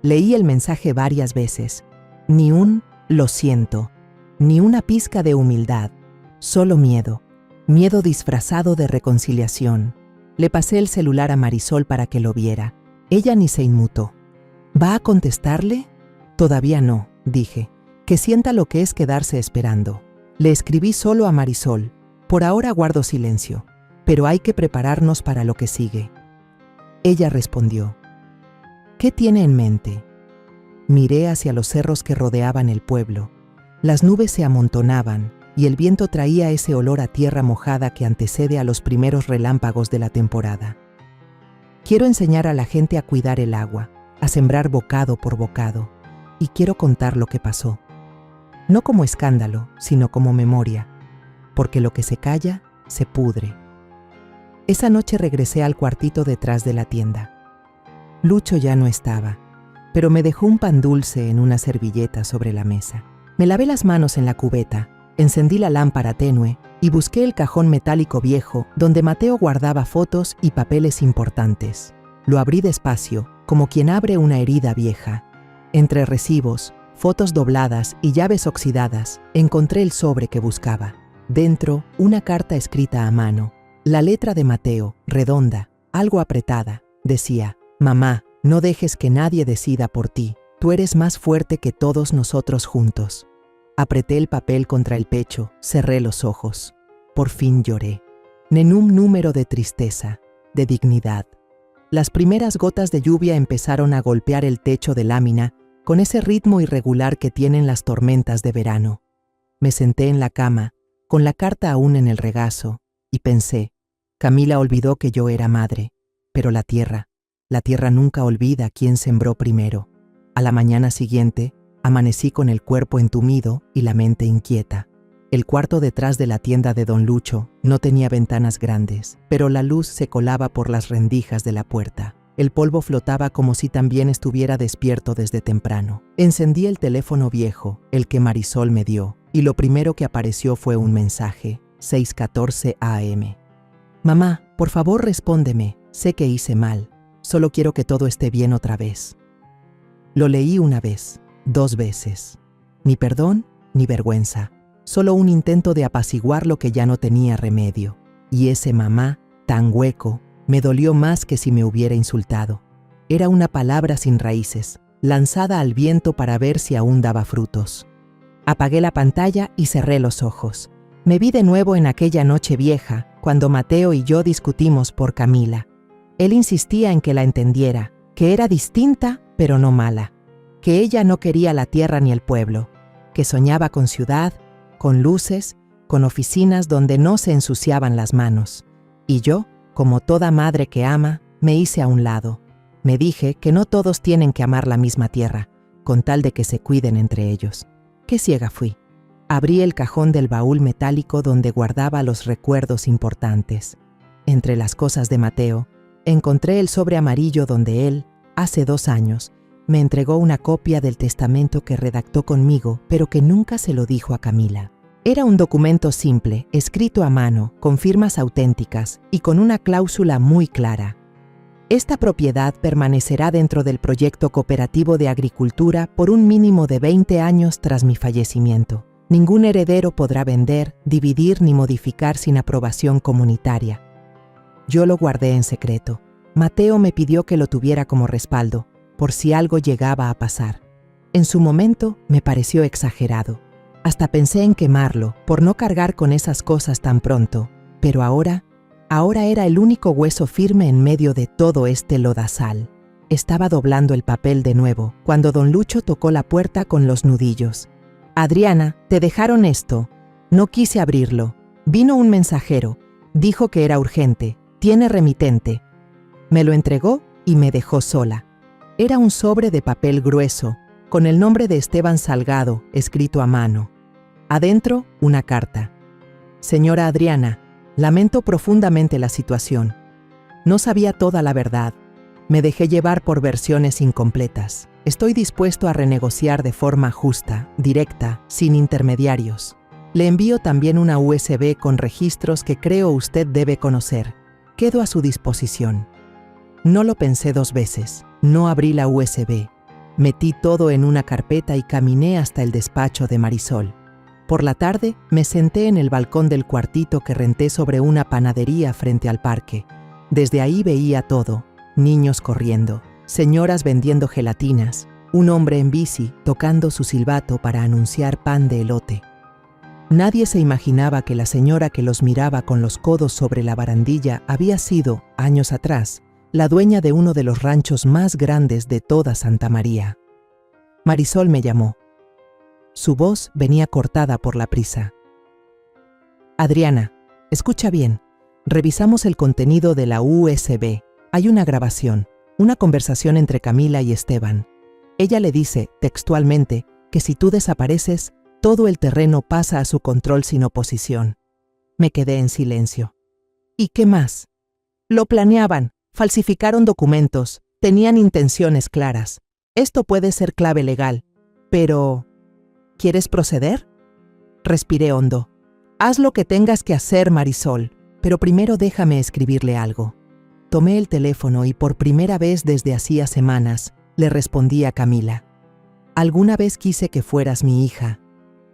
Leí el mensaje varias veces. Ni un lo siento, ni una pizca de humildad. Solo miedo. Miedo disfrazado de reconciliación. Le pasé el celular a Marisol para que lo viera. Ella ni se inmutó. ¿Va a contestarle? Todavía no, dije. Que sienta lo que es quedarse esperando. Le escribí solo a Marisol. Por ahora guardo silencio, pero hay que prepararnos para lo que sigue. Ella respondió. ¿Qué tiene en mente? Miré hacia los cerros que rodeaban el pueblo. Las nubes se amontonaban y el viento traía ese olor a tierra mojada que antecede a los primeros relámpagos de la temporada. Quiero enseñar a la gente a cuidar el agua, a sembrar bocado por bocado, y quiero contar lo que pasó. No como escándalo, sino como memoria, porque lo que se calla, se pudre. Esa noche regresé al cuartito detrás de la tienda. Lucho ya no estaba, pero me dejó un pan dulce en una servilleta sobre la mesa. Me lavé las manos en la cubeta, encendí la lámpara tenue y busqué el cajón metálico viejo donde Mateo guardaba fotos y papeles importantes. Lo abrí despacio, como quien abre una herida vieja. Entre recibos, fotos dobladas y llaves oxidadas, encontré el sobre que buscaba. Dentro, una carta escrita a mano. La letra de Mateo, redonda, algo apretada, decía: «Mamá, no dejes que nadie decida por ti. Tú eres más fuerte que todos nosotros juntos». Apreté el papel contra el pecho, cerré los ojos. Por fin lloré. Nenún número de tristeza, de dignidad. Las primeras gotas de lluvia empezaron a golpear el techo de lámina con ese ritmo irregular que tienen las tormentas de verano. Me senté en la cama, con la carta aún en el regazo, y pensé: Camila olvidó que yo era madre, pero la tierra nunca olvida quién sembró primero. A la mañana siguiente, amanecí con el cuerpo entumido y la mente inquieta. El cuarto detrás de la tienda de don Lucho no tenía ventanas grandes, pero la luz se colaba por las rendijas de la puerta. El polvo flotaba como si también estuviera despierto desde temprano. Encendí el teléfono viejo, el que Marisol me dio, y lo primero que apareció fue un mensaje: 6:14 a.m. «Mamá, por favor respóndeme, sé que hice mal, solo quiero que todo esté bien otra vez». Lo leí una vez, 2 veces. Ni perdón, ni vergüenza. Solo un intento de apaciguar lo que ya no tenía remedio. Y ese mamá, tan hueco, me dolió más que si me hubiera insultado. Era una palabra sin raíces, lanzada al viento para ver si aún daba frutos. Apagué la pantalla y cerré los ojos. Me vi de nuevo en aquella noche vieja, cuando Mateo y yo discutimos por Camila. Él insistía en que la entendiera, que era distinta, pero no mala, que ella no quería la tierra ni el pueblo, que soñaba con ciudad, con luces, con oficinas donde no se ensuciaban las manos. Y yo, como toda madre que ama, me hice a un lado. Me dije que no todos tienen que amar la misma tierra, con tal de que se cuiden entre ellos. Qué ciega fui. Abrí el cajón del baúl metálico donde guardaba los recuerdos importantes. Entre las cosas de Mateo, encontré el sobre amarillo donde él, hace 2 años, me entregó una copia del testamento que redactó conmigo, pero que nunca se lo dijo a Camila. Era un documento simple, escrito a mano, con firmas auténticas y con una cláusula muy clara. Esta propiedad permanecerá dentro del proyecto cooperativo de agricultura por un mínimo de 20 años tras mi fallecimiento. Ningún heredero podrá vender, dividir ni modificar sin aprobación comunitaria. Yo lo guardé en secreto. Mateo me pidió que lo tuviera como respaldo, por si algo llegaba a pasar. En su momento me pareció exagerado. Hasta pensé en quemarlo, por no cargar con esas cosas tan pronto. Pero ahora era el único hueso firme en medio de todo este lodazal. Estaba doblando el papel de nuevo, cuando don Lucho tocó la puerta con los nudillos. «Adriana, te dejaron esto». No quise abrirlo. Vino un mensajero. Dijo que era urgente. Tiene remitente. Me lo entregó y me dejó sola. Era un sobre de papel grueso, con el nombre de Esteban Salgado, escrito a mano. Adentro, una carta. «Señora Adriana, lamento profundamente la situación. No sabía toda la verdad. Me dejé llevar por versiones incompletas. Estoy dispuesto a renegociar de forma justa, directa, sin intermediarios. Le envío también una USB con registros que creo usted debe conocer. Quedo a su disposición». No lo pensé 2 veces. No abrí la USB. Metí todo en una carpeta y caminé hasta el despacho de Marisol. Por la tarde, me senté en el balcón del cuartito que renté sobre una panadería frente al parque. Desde ahí veía todo: niños corriendo, señoras vendiendo gelatinas, un hombre en bici tocando su silbato para anunciar pan de elote. Nadie se imaginaba que la señora que los miraba con los codos sobre la barandilla había sido, años atrás, la dueña de uno de los ranchos más grandes de toda Santa María. Marisol me llamó. Su voz venía cortada por la prisa. Adriana, escucha bien. Revisamos el contenido de la USB. Hay una grabación, una conversación entre Camila y Esteban. Ella le dice, textualmente, que si tú desapareces, todo el terreno pasa a su control sin oposición. Me quedé en silencio. ¿Y qué más? Lo planeaban, falsificaron documentos, tenían intenciones claras. Esto puede ser clave legal, pero ¿quieres proceder? Respiré hondo. Haz lo que tengas que hacer, Marisol, pero primero déjame escribirle algo. Tomé el teléfono y por primera vez desde hacía semanas le respondí a Camila. Alguna vez quise que fueras mi hija,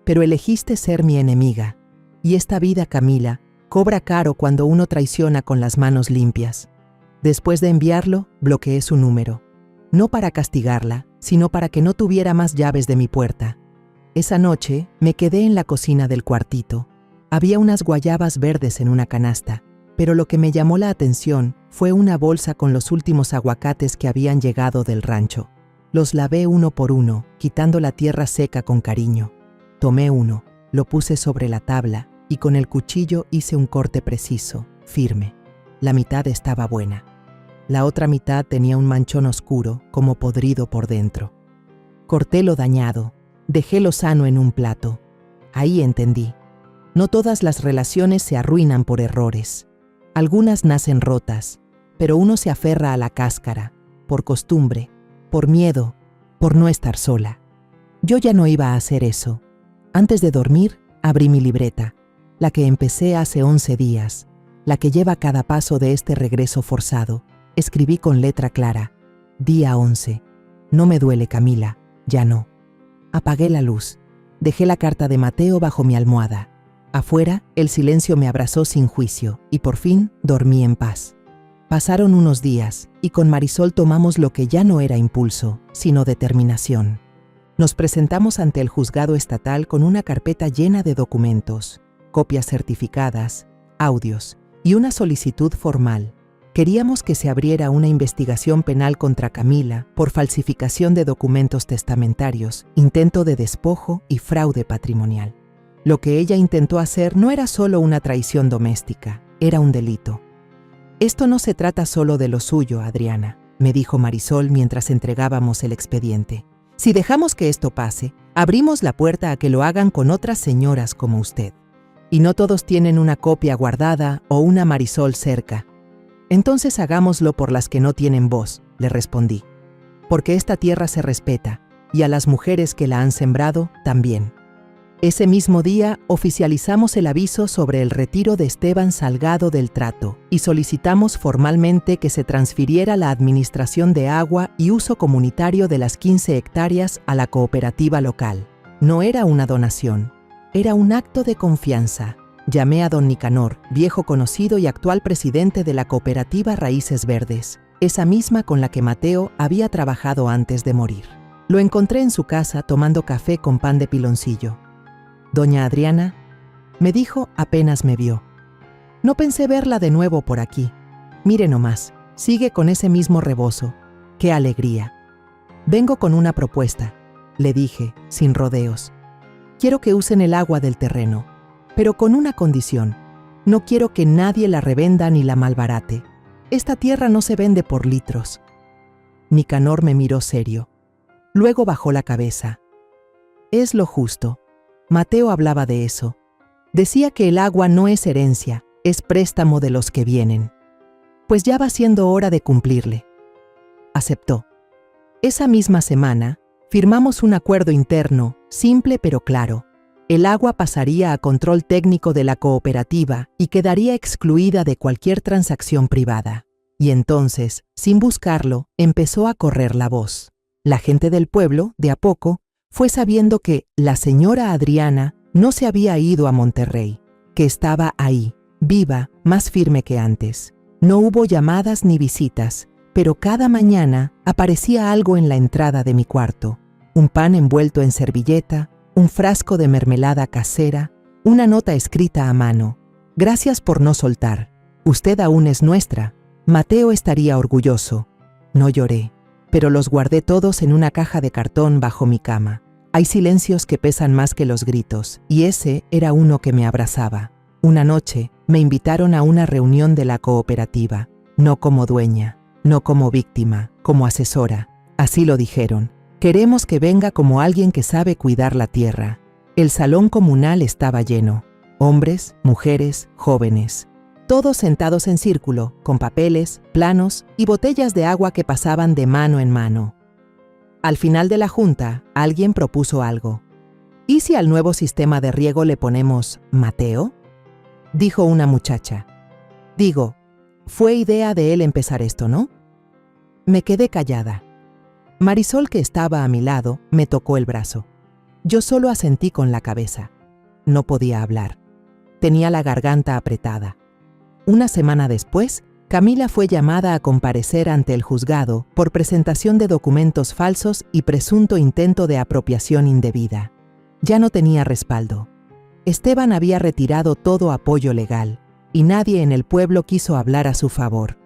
pero elegiste ser mi enemiga. Y esta vida, Camila, cobra caro cuando uno traiciona con las manos limpias. Después de enviarlo, bloqueé su número. No para castigarla, sino para que no tuviera más llaves de mi puerta. Esa noche me quedé en la cocina del cuartito. Había unas guayabas verdes en una canasta, pero lo que me llamó la atención fue una bolsa con los últimos aguacates que habían llegado del rancho. Los lavé uno por uno, quitando la tierra seca con cariño. Tomé uno, lo puse sobre la tabla y con el cuchillo hice un corte preciso, firme. La mitad estaba buena. La otra mitad tenía un manchón oscuro, como podrido por dentro. Corté lo dañado, dejé lo sano en un plato. Ahí entendí. No todas las relaciones se arruinan por errores. Algunas nacen rotas, pero uno se aferra a la cáscara, por costumbre, por miedo, por no estar sola. Yo ya no iba a hacer eso. Antes de dormir, abrí mi libreta, la que empecé hace 11 días, la que lleva cada paso de este regreso forzado. Escribí con letra clara, día 11. No me duele, Camila, ya no. Apagué la luz. Dejé la carta de Mateo bajo mi almohada. Afuera, el silencio me abrazó sin juicio y por fin dormí en paz. Pasaron unos días y con Marisol tomamos lo que ya no era impulso, sino determinación. Nos presentamos ante el juzgado estatal con una carpeta llena de documentos, copias certificadas, audios y una solicitud formal. Queríamos que se abriera una investigación penal contra Camila por falsificación de documentos testamentarios, intento de despojo y fraude patrimonial. Lo que ella intentó hacer no era solo una traición doméstica, era un delito. Esto no se trata solo de lo suyo, Adriana, me dijo Marisol mientras entregábamos el expediente. Si dejamos que esto pase, abrimos la puerta a que lo hagan con otras señoras como usted. Y no todos tienen una copia guardada o una Marisol cerca. Entonces hagámoslo por las que no tienen voz, le respondí. Porque esta tierra se respeta, y a las mujeres que la han sembrado también. Ese mismo día oficializamos el aviso sobre el retiro de Esteban Salgado del trato y solicitamos formalmente que se transfiriera la administración de agua y uso comunitario de las 15 hectáreas a la cooperativa local. No era una donación, era un acto de confianza. Llamé a don Nicanor, viejo conocido y actual presidente de la cooperativa Raíces Verdes, esa misma con la que Mateo había trabajado antes de morir. Lo encontré en su casa tomando café con pan de piloncillo. Doña Adriana, me dijo apenas me vio. No pensé verla de nuevo por aquí. Mire nomás, sigue con ese mismo rebozo. ¡Qué alegría! Vengo con una propuesta, le dije, sin rodeos. Quiero que usen el agua del terreno, pero con una condición. No quiero que nadie la revenda ni la malbarate. Esta tierra no se vende por litros. Nicanor me miró serio. Luego bajó la cabeza. Es lo justo. Mateo hablaba de eso. Decía que el agua no es herencia, es préstamo de los que vienen. Pues ya va siendo hora de cumplirle. Aceptó. Esa misma semana, firmamos un acuerdo interno, simple pero claro. El agua pasaría a control técnico de la cooperativa y quedaría excluida de cualquier transacción privada. Y entonces, sin buscarlo, empezó a correr la voz. La gente del pueblo, de a poco, fue sabiendo que la señora Adriana no se había ido a Monterrey, que estaba ahí, viva, más firme que antes. No hubo llamadas ni visitas, pero cada mañana aparecía algo en la entrada de mi cuarto. Un pan envuelto en servilleta, un frasco de mermelada casera, una nota escrita a mano. Gracias por no soltar. Usted aún es nuestra. Mateo estaría orgulloso. No lloré, pero los guardé todos en una caja de cartón bajo mi cama. Hay silencios que pesan más que los gritos, y ese era uno que me abrazaba. Una noche me invitaron a una reunión de la cooperativa, no como dueña, no como víctima, como asesora. Así lo dijeron. Queremos que venga como alguien que sabe cuidar la tierra. El salón comunal estaba lleno. Hombres, mujeres, jóvenes. Todos sentados en círculo, con papeles, planos y botellas de agua que pasaban de mano en mano. Al final de la junta, alguien propuso algo. ¿Y si al nuevo sistema de riego le ponemos Mateo? Dijo una muchacha. Digo, fue idea de él empezar esto, ¿no? Me quedé callada. Marisol, que estaba a mi lado, me tocó el brazo. Yo solo asentí con la cabeza. No podía hablar. Tenía la garganta apretada. Una semana después, Camila fue llamada a comparecer ante el juzgado por presentación de documentos falsos y presunto intento de apropiación indebida. Ya no tenía respaldo. Esteban había retirado todo apoyo legal, y nadie en el pueblo quiso hablar a su favor,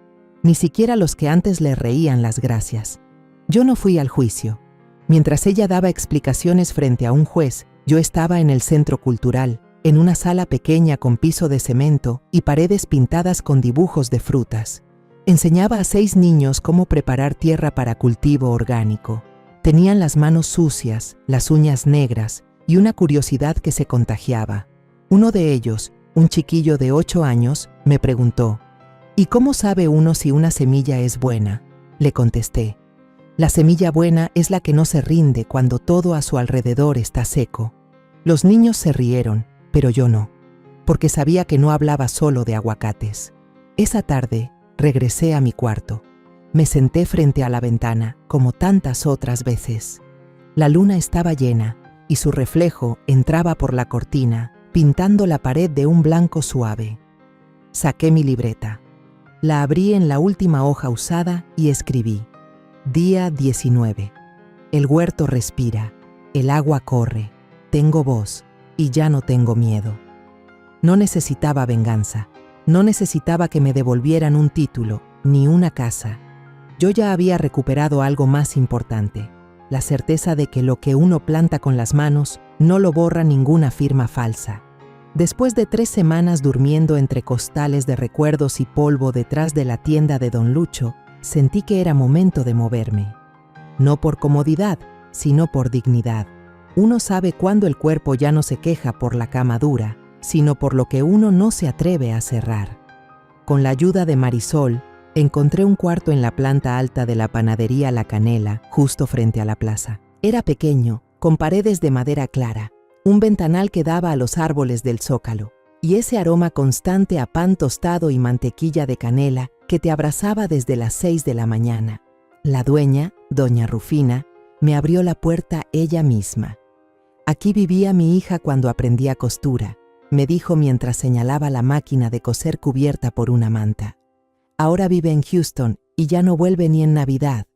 ni siquiera los que antes le reían las gracias. Yo no fui al juicio. Mientras ella daba explicaciones frente a un juez, yo estaba en el centro cultural, en una sala pequeña con piso de cemento y paredes pintadas con dibujos de frutas. Enseñaba a 6 niños cómo preparar tierra para cultivo orgánico. Tenían las manos sucias, las uñas negras y una curiosidad que se contagiaba. Uno de ellos, un chiquillo de 8 años, me preguntó, ¿y cómo sabe uno si una semilla es buena? Le contesté, la semilla buena es la que no se rinde cuando todo a su alrededor está seco. Los niños se rieron, pero yo no, porque sabía que no hablaba solo de aguacates. Esa tarde, regresé a mi cuarto. Me senté frente a la ventana, como tantas otras veces. La luna estaba llena, y su reflejo entraba por la cortina, pintando la pared de un blanco suave. Saqué mi libreta. La abrí en la última hoja usada y escribí. Día 19. El huerto respira, el agua corre, tengo voz y ya no tengo miedo. No necesitaba venganza, no necesitaba que me devolvieran un título, ni una casa. Yo ya había recuperado algo más importante, la certeza de que lo que uno planta con las manos no lo borra ninguna firma falsa. Después de 3 semanas durmiendo entre costales de recuerdos y polvo detrás de la tienda de Don Lucho, sentí que era momento de moverme. No por comodidad, sino por dignidad. Uno sabe cuándo el cuerpo ya no se queja por la cama dura, sino por lo que uno no se atreve a cerrar. Con la ayuda de Marisol, encontré un cuarto en la planta alta de la panadería La Canela, justo frente a la plaza. Era pequeño, con paredes de madera clara, un ventanal que daba a los árboles del zócalo, y ese aroma constante a pan tostado y mantequilla de canela que te abrazaba desde las 6 de la mañana. La dueña, doña Rufina, me abrió la puerta ella misma. Aquí vivía mi hija cuando aprendía costura, me dijo mientras señalaba la máquina de coser cubierta por una manta. Ahora vive en Houston y ya no vuelve ni en Navidad.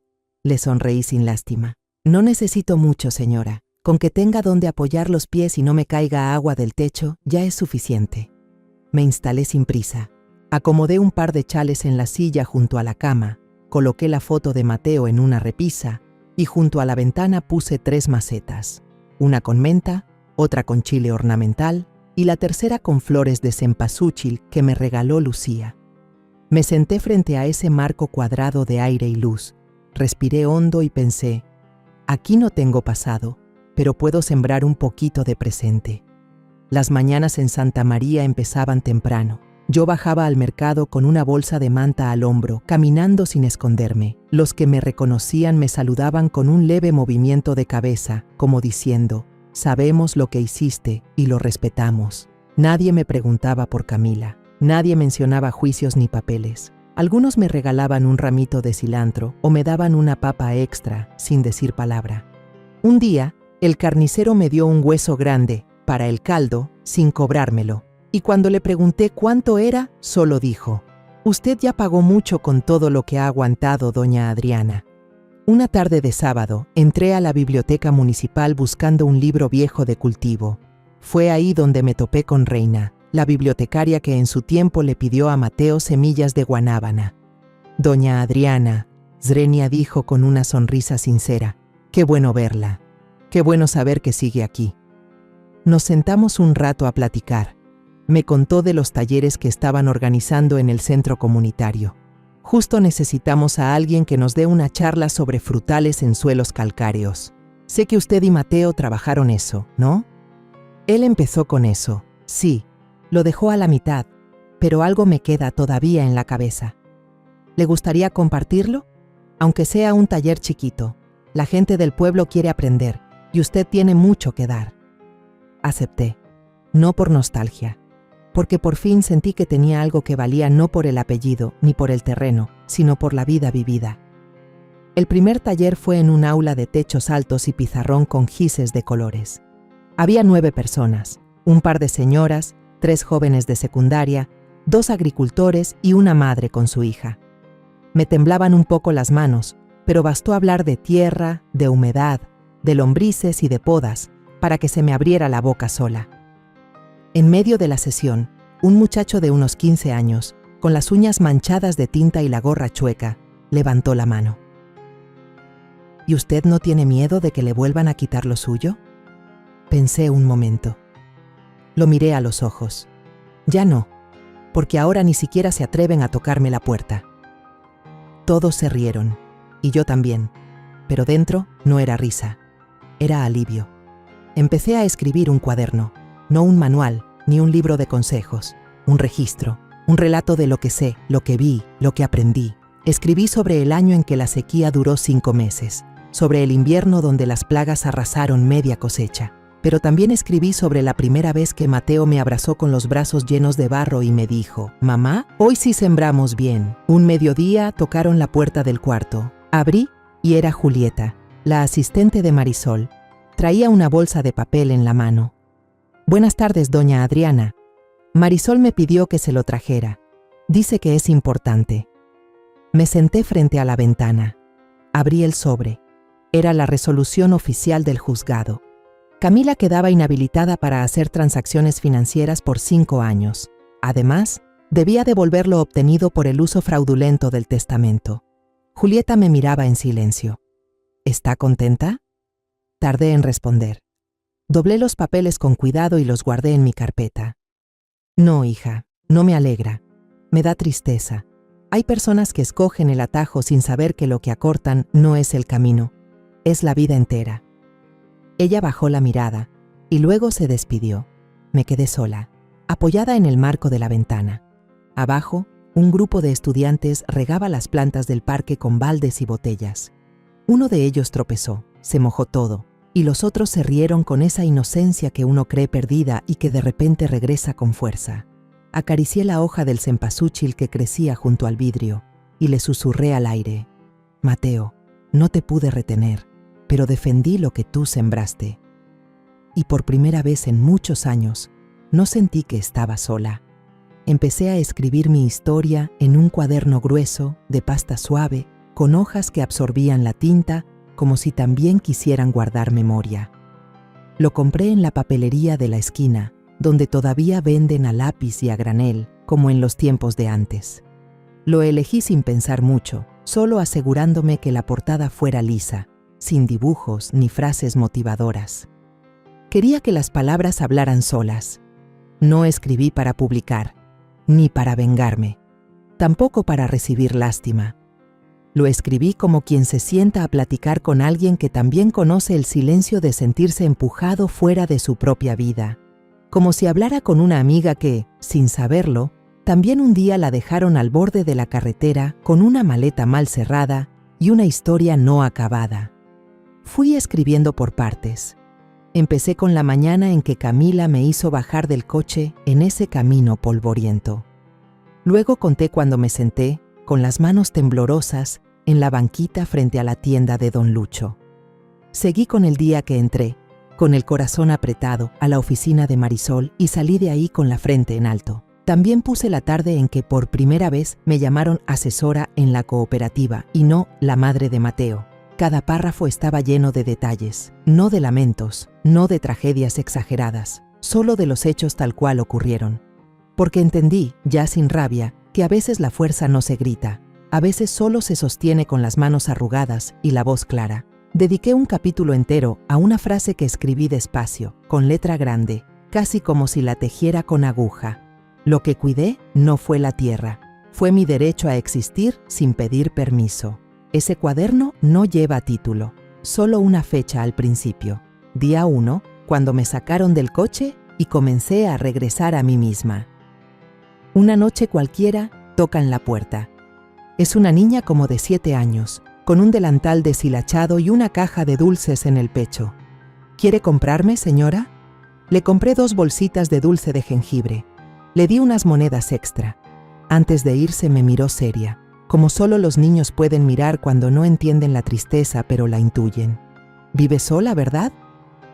Le sonreí sin lástima. No necesito mucho, señora. Con que tenga donde apoyar los pies y no me caiga agua del techo, ya es suficiente. Me instalé sin prisa. Acomodé un par de chales en la silla junto a la cama, coloqué la foto de Mateo en una repisa y junto a la ventana puse 3 macetas. Una con menta, otra con chile ornamental y la tercera con flores de cempasúchil que me regaló Lucía. Me senté frente a ese marco cuadrado de aire y luz, respiré hondo y pensé, aquí no tengo pasado, pero puedo sembrar un poquito de presente. Las mañanas en Santa María empezaban temprano. Yo bajaba al mercado con una bolsa de manta al hombro, caminando sin esconderme. Los que me reconocían me saludaban con un leve movimiento de cabeza, como diciendo, sabemos lo que hiciste y lo respetamos. Nadie me preguntaba por Camila. Nadie mencionaba juicios ni papeles. Algunos me regalaban un ramito de cilantro o me daban una papa extra, sin decir palabra. Un día, el carnicero me dio un hueso grande, para el caldo, sin cobrármelo. Y cuando le pregunté cuánto era, solo dijo, «Usted ya pagó mucho con todo lo que ha aguantado, doña Adriana». Una tarde de sábado, entré a la biblioteca municipal buscando un libro viejo de cultivo. Fue ahí donde me topé con Reina, la bibliotecaria que en su tiempo le pidió a Mateo semillas de guanábana. «Doña Adriana», Zrenia dijo con una sonrisa sincera, «qué bueno verla. Qué bueno saber que sigue aquí». Nos sentamos un rato a platicar. Me contó de los talleres que estaban organizando en el centro comunitario. Justo necesitamos a alguien que nos dé una charla sobre frutales en suelos calcáreos. Sé que usted y Mateo trabajaron eso, ¿no? Él empezó con eso, sí, lo dejó a la mitad, pero algo me queda todavía en la cabeza. ¿Le gustaría compartirlo? Aunque sea un taller chiquito, la gente del pueblo quiere aprender y usted tiene mucho que dar. Acepté, no por nostalgia, porque por fin sentí que tenía algo que valía no por el apellido ni por el terreno, sino por la vida vivida. El primer taller fue en un aula de techos altos y pizarrón con gises de colores. Había 9 personas, un par de señoras, 3 jóvenes de secundaria, 2 agricultores y una madre con su hija. Me temblaban un poco las manos, pero bastó hablar de tierra, de humedad, de lombrices y de podas para que se me abriera la boca sola. En medio de la sesión, un muchacho de unos 15 años, con las uñas manchadas de tinta y la gorra chueca, levantó la mano. ¿Y usted no tiene miedo de que le vuelvan a quitar lo suyo? Pensé un momento. Lo miré a los ojos. Ya no, porque ahora ni siquiera se atreven a tocarme la puerta. Todos se rieron, y yo también, pero dentro no era risa, era alivio. Empecé a escribir un cuaderno, no un manual, ni un libro de consejos, un registro, un relato de lo que sé, lo que vi, lo que aprendí. Escribí sobre el año en que la sequía duró 5 meses, sobre el invierno donde las plagas arrasaron media cosecha, pero también escribí sobre la primera vez que Mateo me abrazó con los brazos llenos de barro y me dijo, «Mamá, hoy sí sembramos bien». Un mediodía tocaron la puerta del cuarto. Abrí y era Julieta, la asistente de Marisol. Traía una bolsa de papel en la mano. «Buenas tardes, doña Adriana. Marisol me pidió que se lo trajera. Dice que es importante». Me senté frente a la ventana. Abrí el sobre. Era la resolución oficial del juzgado. Camila quedaba inhabilitada para hacer transacciones financieras por 5 años. Además, debía devolver lo obtenido por el uso fraudulento del testamento. Julieta me miraba en silencio. ¿Está contenta? Tardé en responder. Doblé los papeles con cuidado y los guardé en mi carpeta. No, hija, no me alegra. Me da tristeza. Hay personas que escogen el atajo sin saber que lo que acortan no es el camino, es la vida entera. Ella bajó la mirada y luego se despidió. Me quedé sola, apoyada en el marco de la ventana. Abajo, un grupo de estudiantes regaba las plantas del parque con baldes y botellas. Uno de ellos tropezó, se mojó todo, y los otros se rieron con esa inocencia que uno cree perdida y que de repente regresa con fuerza. Acaricié la hoja del cempasúchil que crecía junto al vidrio y le susurré al aire: «Mateo, no te pude retener, pero defendí lo que tú sembraste». Y por primera vez en muchos años, no sentí que estaba sola. Empecé a escribir mi historia en un cuaderno grueso, de pasta suave, con hojas que absorbían la tinta, como si también quisieran guardar memoria. Lo compré en la papelería de la esquina, donde todavía venden a lápiz y a granel, como en los tiempos de antes. Lo elegí sin pensar mucho, solo asegurándome que la portada fuera lisa, sin dibujos ni frases motivadoras. Quería que las palabras hablaran solas. No escribí para publicar, ni para vengarme, tampoco para recibir lástima. Lo escribí como quien se sienta a platicar con alguien que también conoce el silencio de sentirse empujado fuera de su propia vida, como si hablara con una amiga que, sin saberlo, también un día la dejaron al borde de la carretera con una maleta mal cerrada y una historia no acabada. Fui escribiendo por partes. Empecé con la mañana en que Camila me hizo bajar del coche en ese camino polvoriento. Luego conté cuando me senté, con las manos temblorosas, en la banquita frente a la tienda de Don Lucho. Seguí con el día que entré, con el corazón apretado, a la oficina de Marisol y salí de ahí con la frente en alto. También puse la tarde en que por primera vez me llamaron asesora en la cooperativa y no la madre de Mateo. Cada párrafo estaba lleno de detalles, no de lamentos, no de tragedias exageradas, solo de los hechos tal cual ocurrieron. Porque entendí, ya sin rabia, que a veces la fuerza no se grita, a veces solo se sostiene con las manos arrugadas y la voz clara. Dediqué un capítulo entero a una frase que escribí despacio, con letra grande, casi como si la tejiera con aguja. Lo que cuidé no fue la tierra, fue mi derecho a existir sin pedir permiso. Ese cuaderno no lleva título, solo una fecha al principio. Día 1, cuando me sacaron del coche y comencé a regresar a mí misma. Una noche cualquiera, tocan la puerta. Es una niña como de 7 años, con un delantal deshilachado y una caja de dulces en el pecho. ¿Quiere comprarme, señora? Le compré 2 bolsitas de dulce de jengibre. Le di unas monedas extra. Antes de irse me miró seria, como solo los niños pueden mirar cuando no entienden la tristeza pero la intuyen. ¿Vive sola, verdad?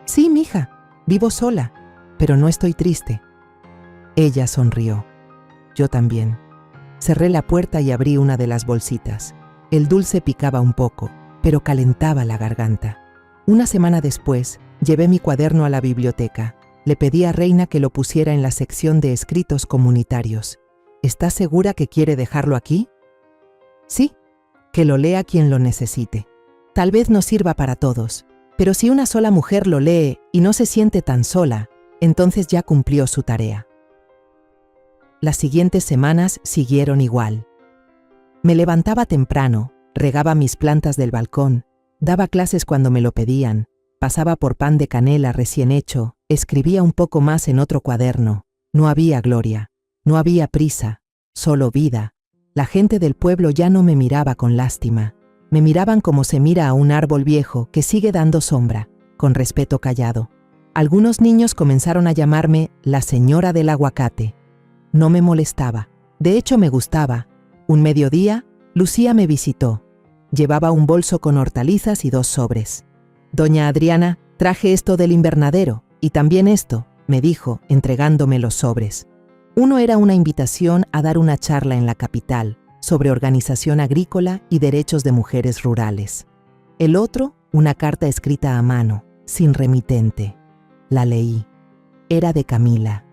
Sí, mija, vivo sola, pero no estoy triste. Ella sonrió. Yo también. Cerré la puerta y abrí una de las bolsitas. El dulce picaba un poco, pero calentaba la garganta. Una semana después, llevé mi cuaderno a la biblioteca. Le pedí a Reina que lo pusiera en la sección de escritos comunitarios. ¿Está segura que quiere dejarlo aquí? Sí, que lo lea quien lo necesite. Tal vez no sirva para todos, pero si una sola mujer lo lee y no se siente tan sola, entonces ya cumplió su tarea. Las siguientes semanas siguieron igual. Me levantaba temprano, regaba mis plantas del balcón, daba clases cuando me lo pedían, pasaba por pan de canela recién hecho, escribía un poco más en otro cuaderno. No había gloria, no había prisa, solo vida. La gente del pueblo ya no me miraba con lástima. Me miraban como se mira a un árbol viejo que sigue dando sombra, con respeto callado. Algunos niños comenzaron a llamarme la señora del aguacate. No me molestaba, de hecho me gustaba. Un mediodía, Lucía me visitó. Llevaba un bolso con hortalizas y 2 sobres. «Doña Adriana, traje esto del invernadero, y también esto», me dijo, entregándome los sobres. Uno era una invitación a dar una charla en la capital sobre organización agrícola y derechos de mujeres rurales. El otro, una carta escrita a mano, sin remitente. La leí. Era de Camila.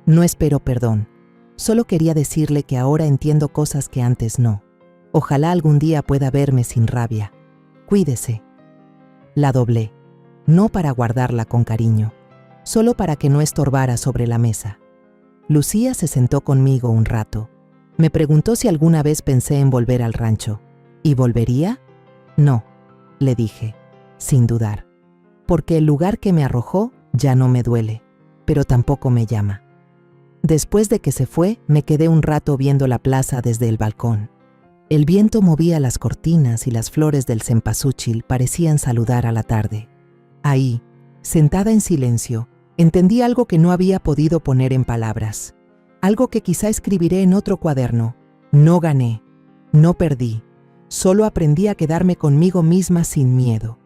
No espero perdón. Solo quería decirle que ahora entiendo cosas que antes no. Ojalá algún día pueda verme sin rabia. Cuídese. La doblé, no para guardarla con cariño, solo para que no estorbara sobre la mesa. Lucía se sentó conmigo un rato. Me preguntó si alguna vez pensé en volver al rancho. ¿Y volvería? No, le dije, sin dudar, porque el lugar que me arrojó ya no me duele, pero tampoco me llama. Después de que se fue, me quedé un rato viendo la plaza desde el balcón. El viento movía las cortinas y las flores del cempasúchil parecían saludar a la tarde. Ahí, sentada en silencio, entendí algo que no había podido poner en palabras, algo que quizá escribiré en otro cuaderno. No gané, no perdí, solo aprendí a quedarme conmigo misma sin miedo.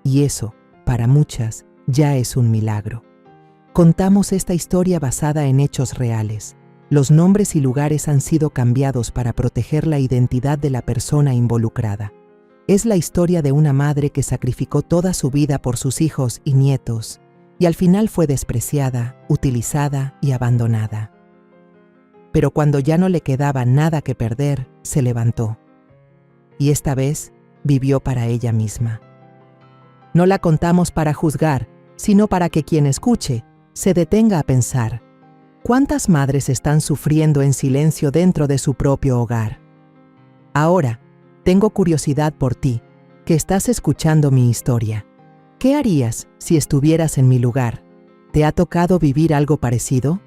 Y eso, para muchas, ya es un milagro. Contamos esta historia basada en hechos reales. Los nombres y lugares han sido cambiados para proteger la identidad de la persona involucrada. Es la historia de una madre que sacrificó toda su vida por sus hijos y nietos, y al final fue despreciada, utilizada y abandonada. Pero cuando ya no le quedaba nada que perder, se levantó. Y esta vez vivió para ella misma. No la contamos para juzgar, sino para que quien escuche se detenga a pensar: ¿cuántas madres están sufriendo en silencio dentro de su propio hogar? Ahora, tengo curiosidad por ti, que estás escuchando mi historia. ¿Qué harías si estuvieras en mi lugar? ¿Te ha tocado vivir algo parecido?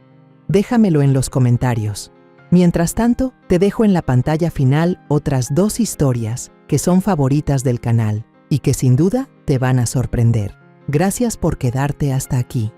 Déjamelo en los comentarios. Mientras tanto, te dejo en la pantalla final otras 2 historias que son favoritas del canal y que sin duda te van a sorprender. Gracias por quedarte hasta aquí.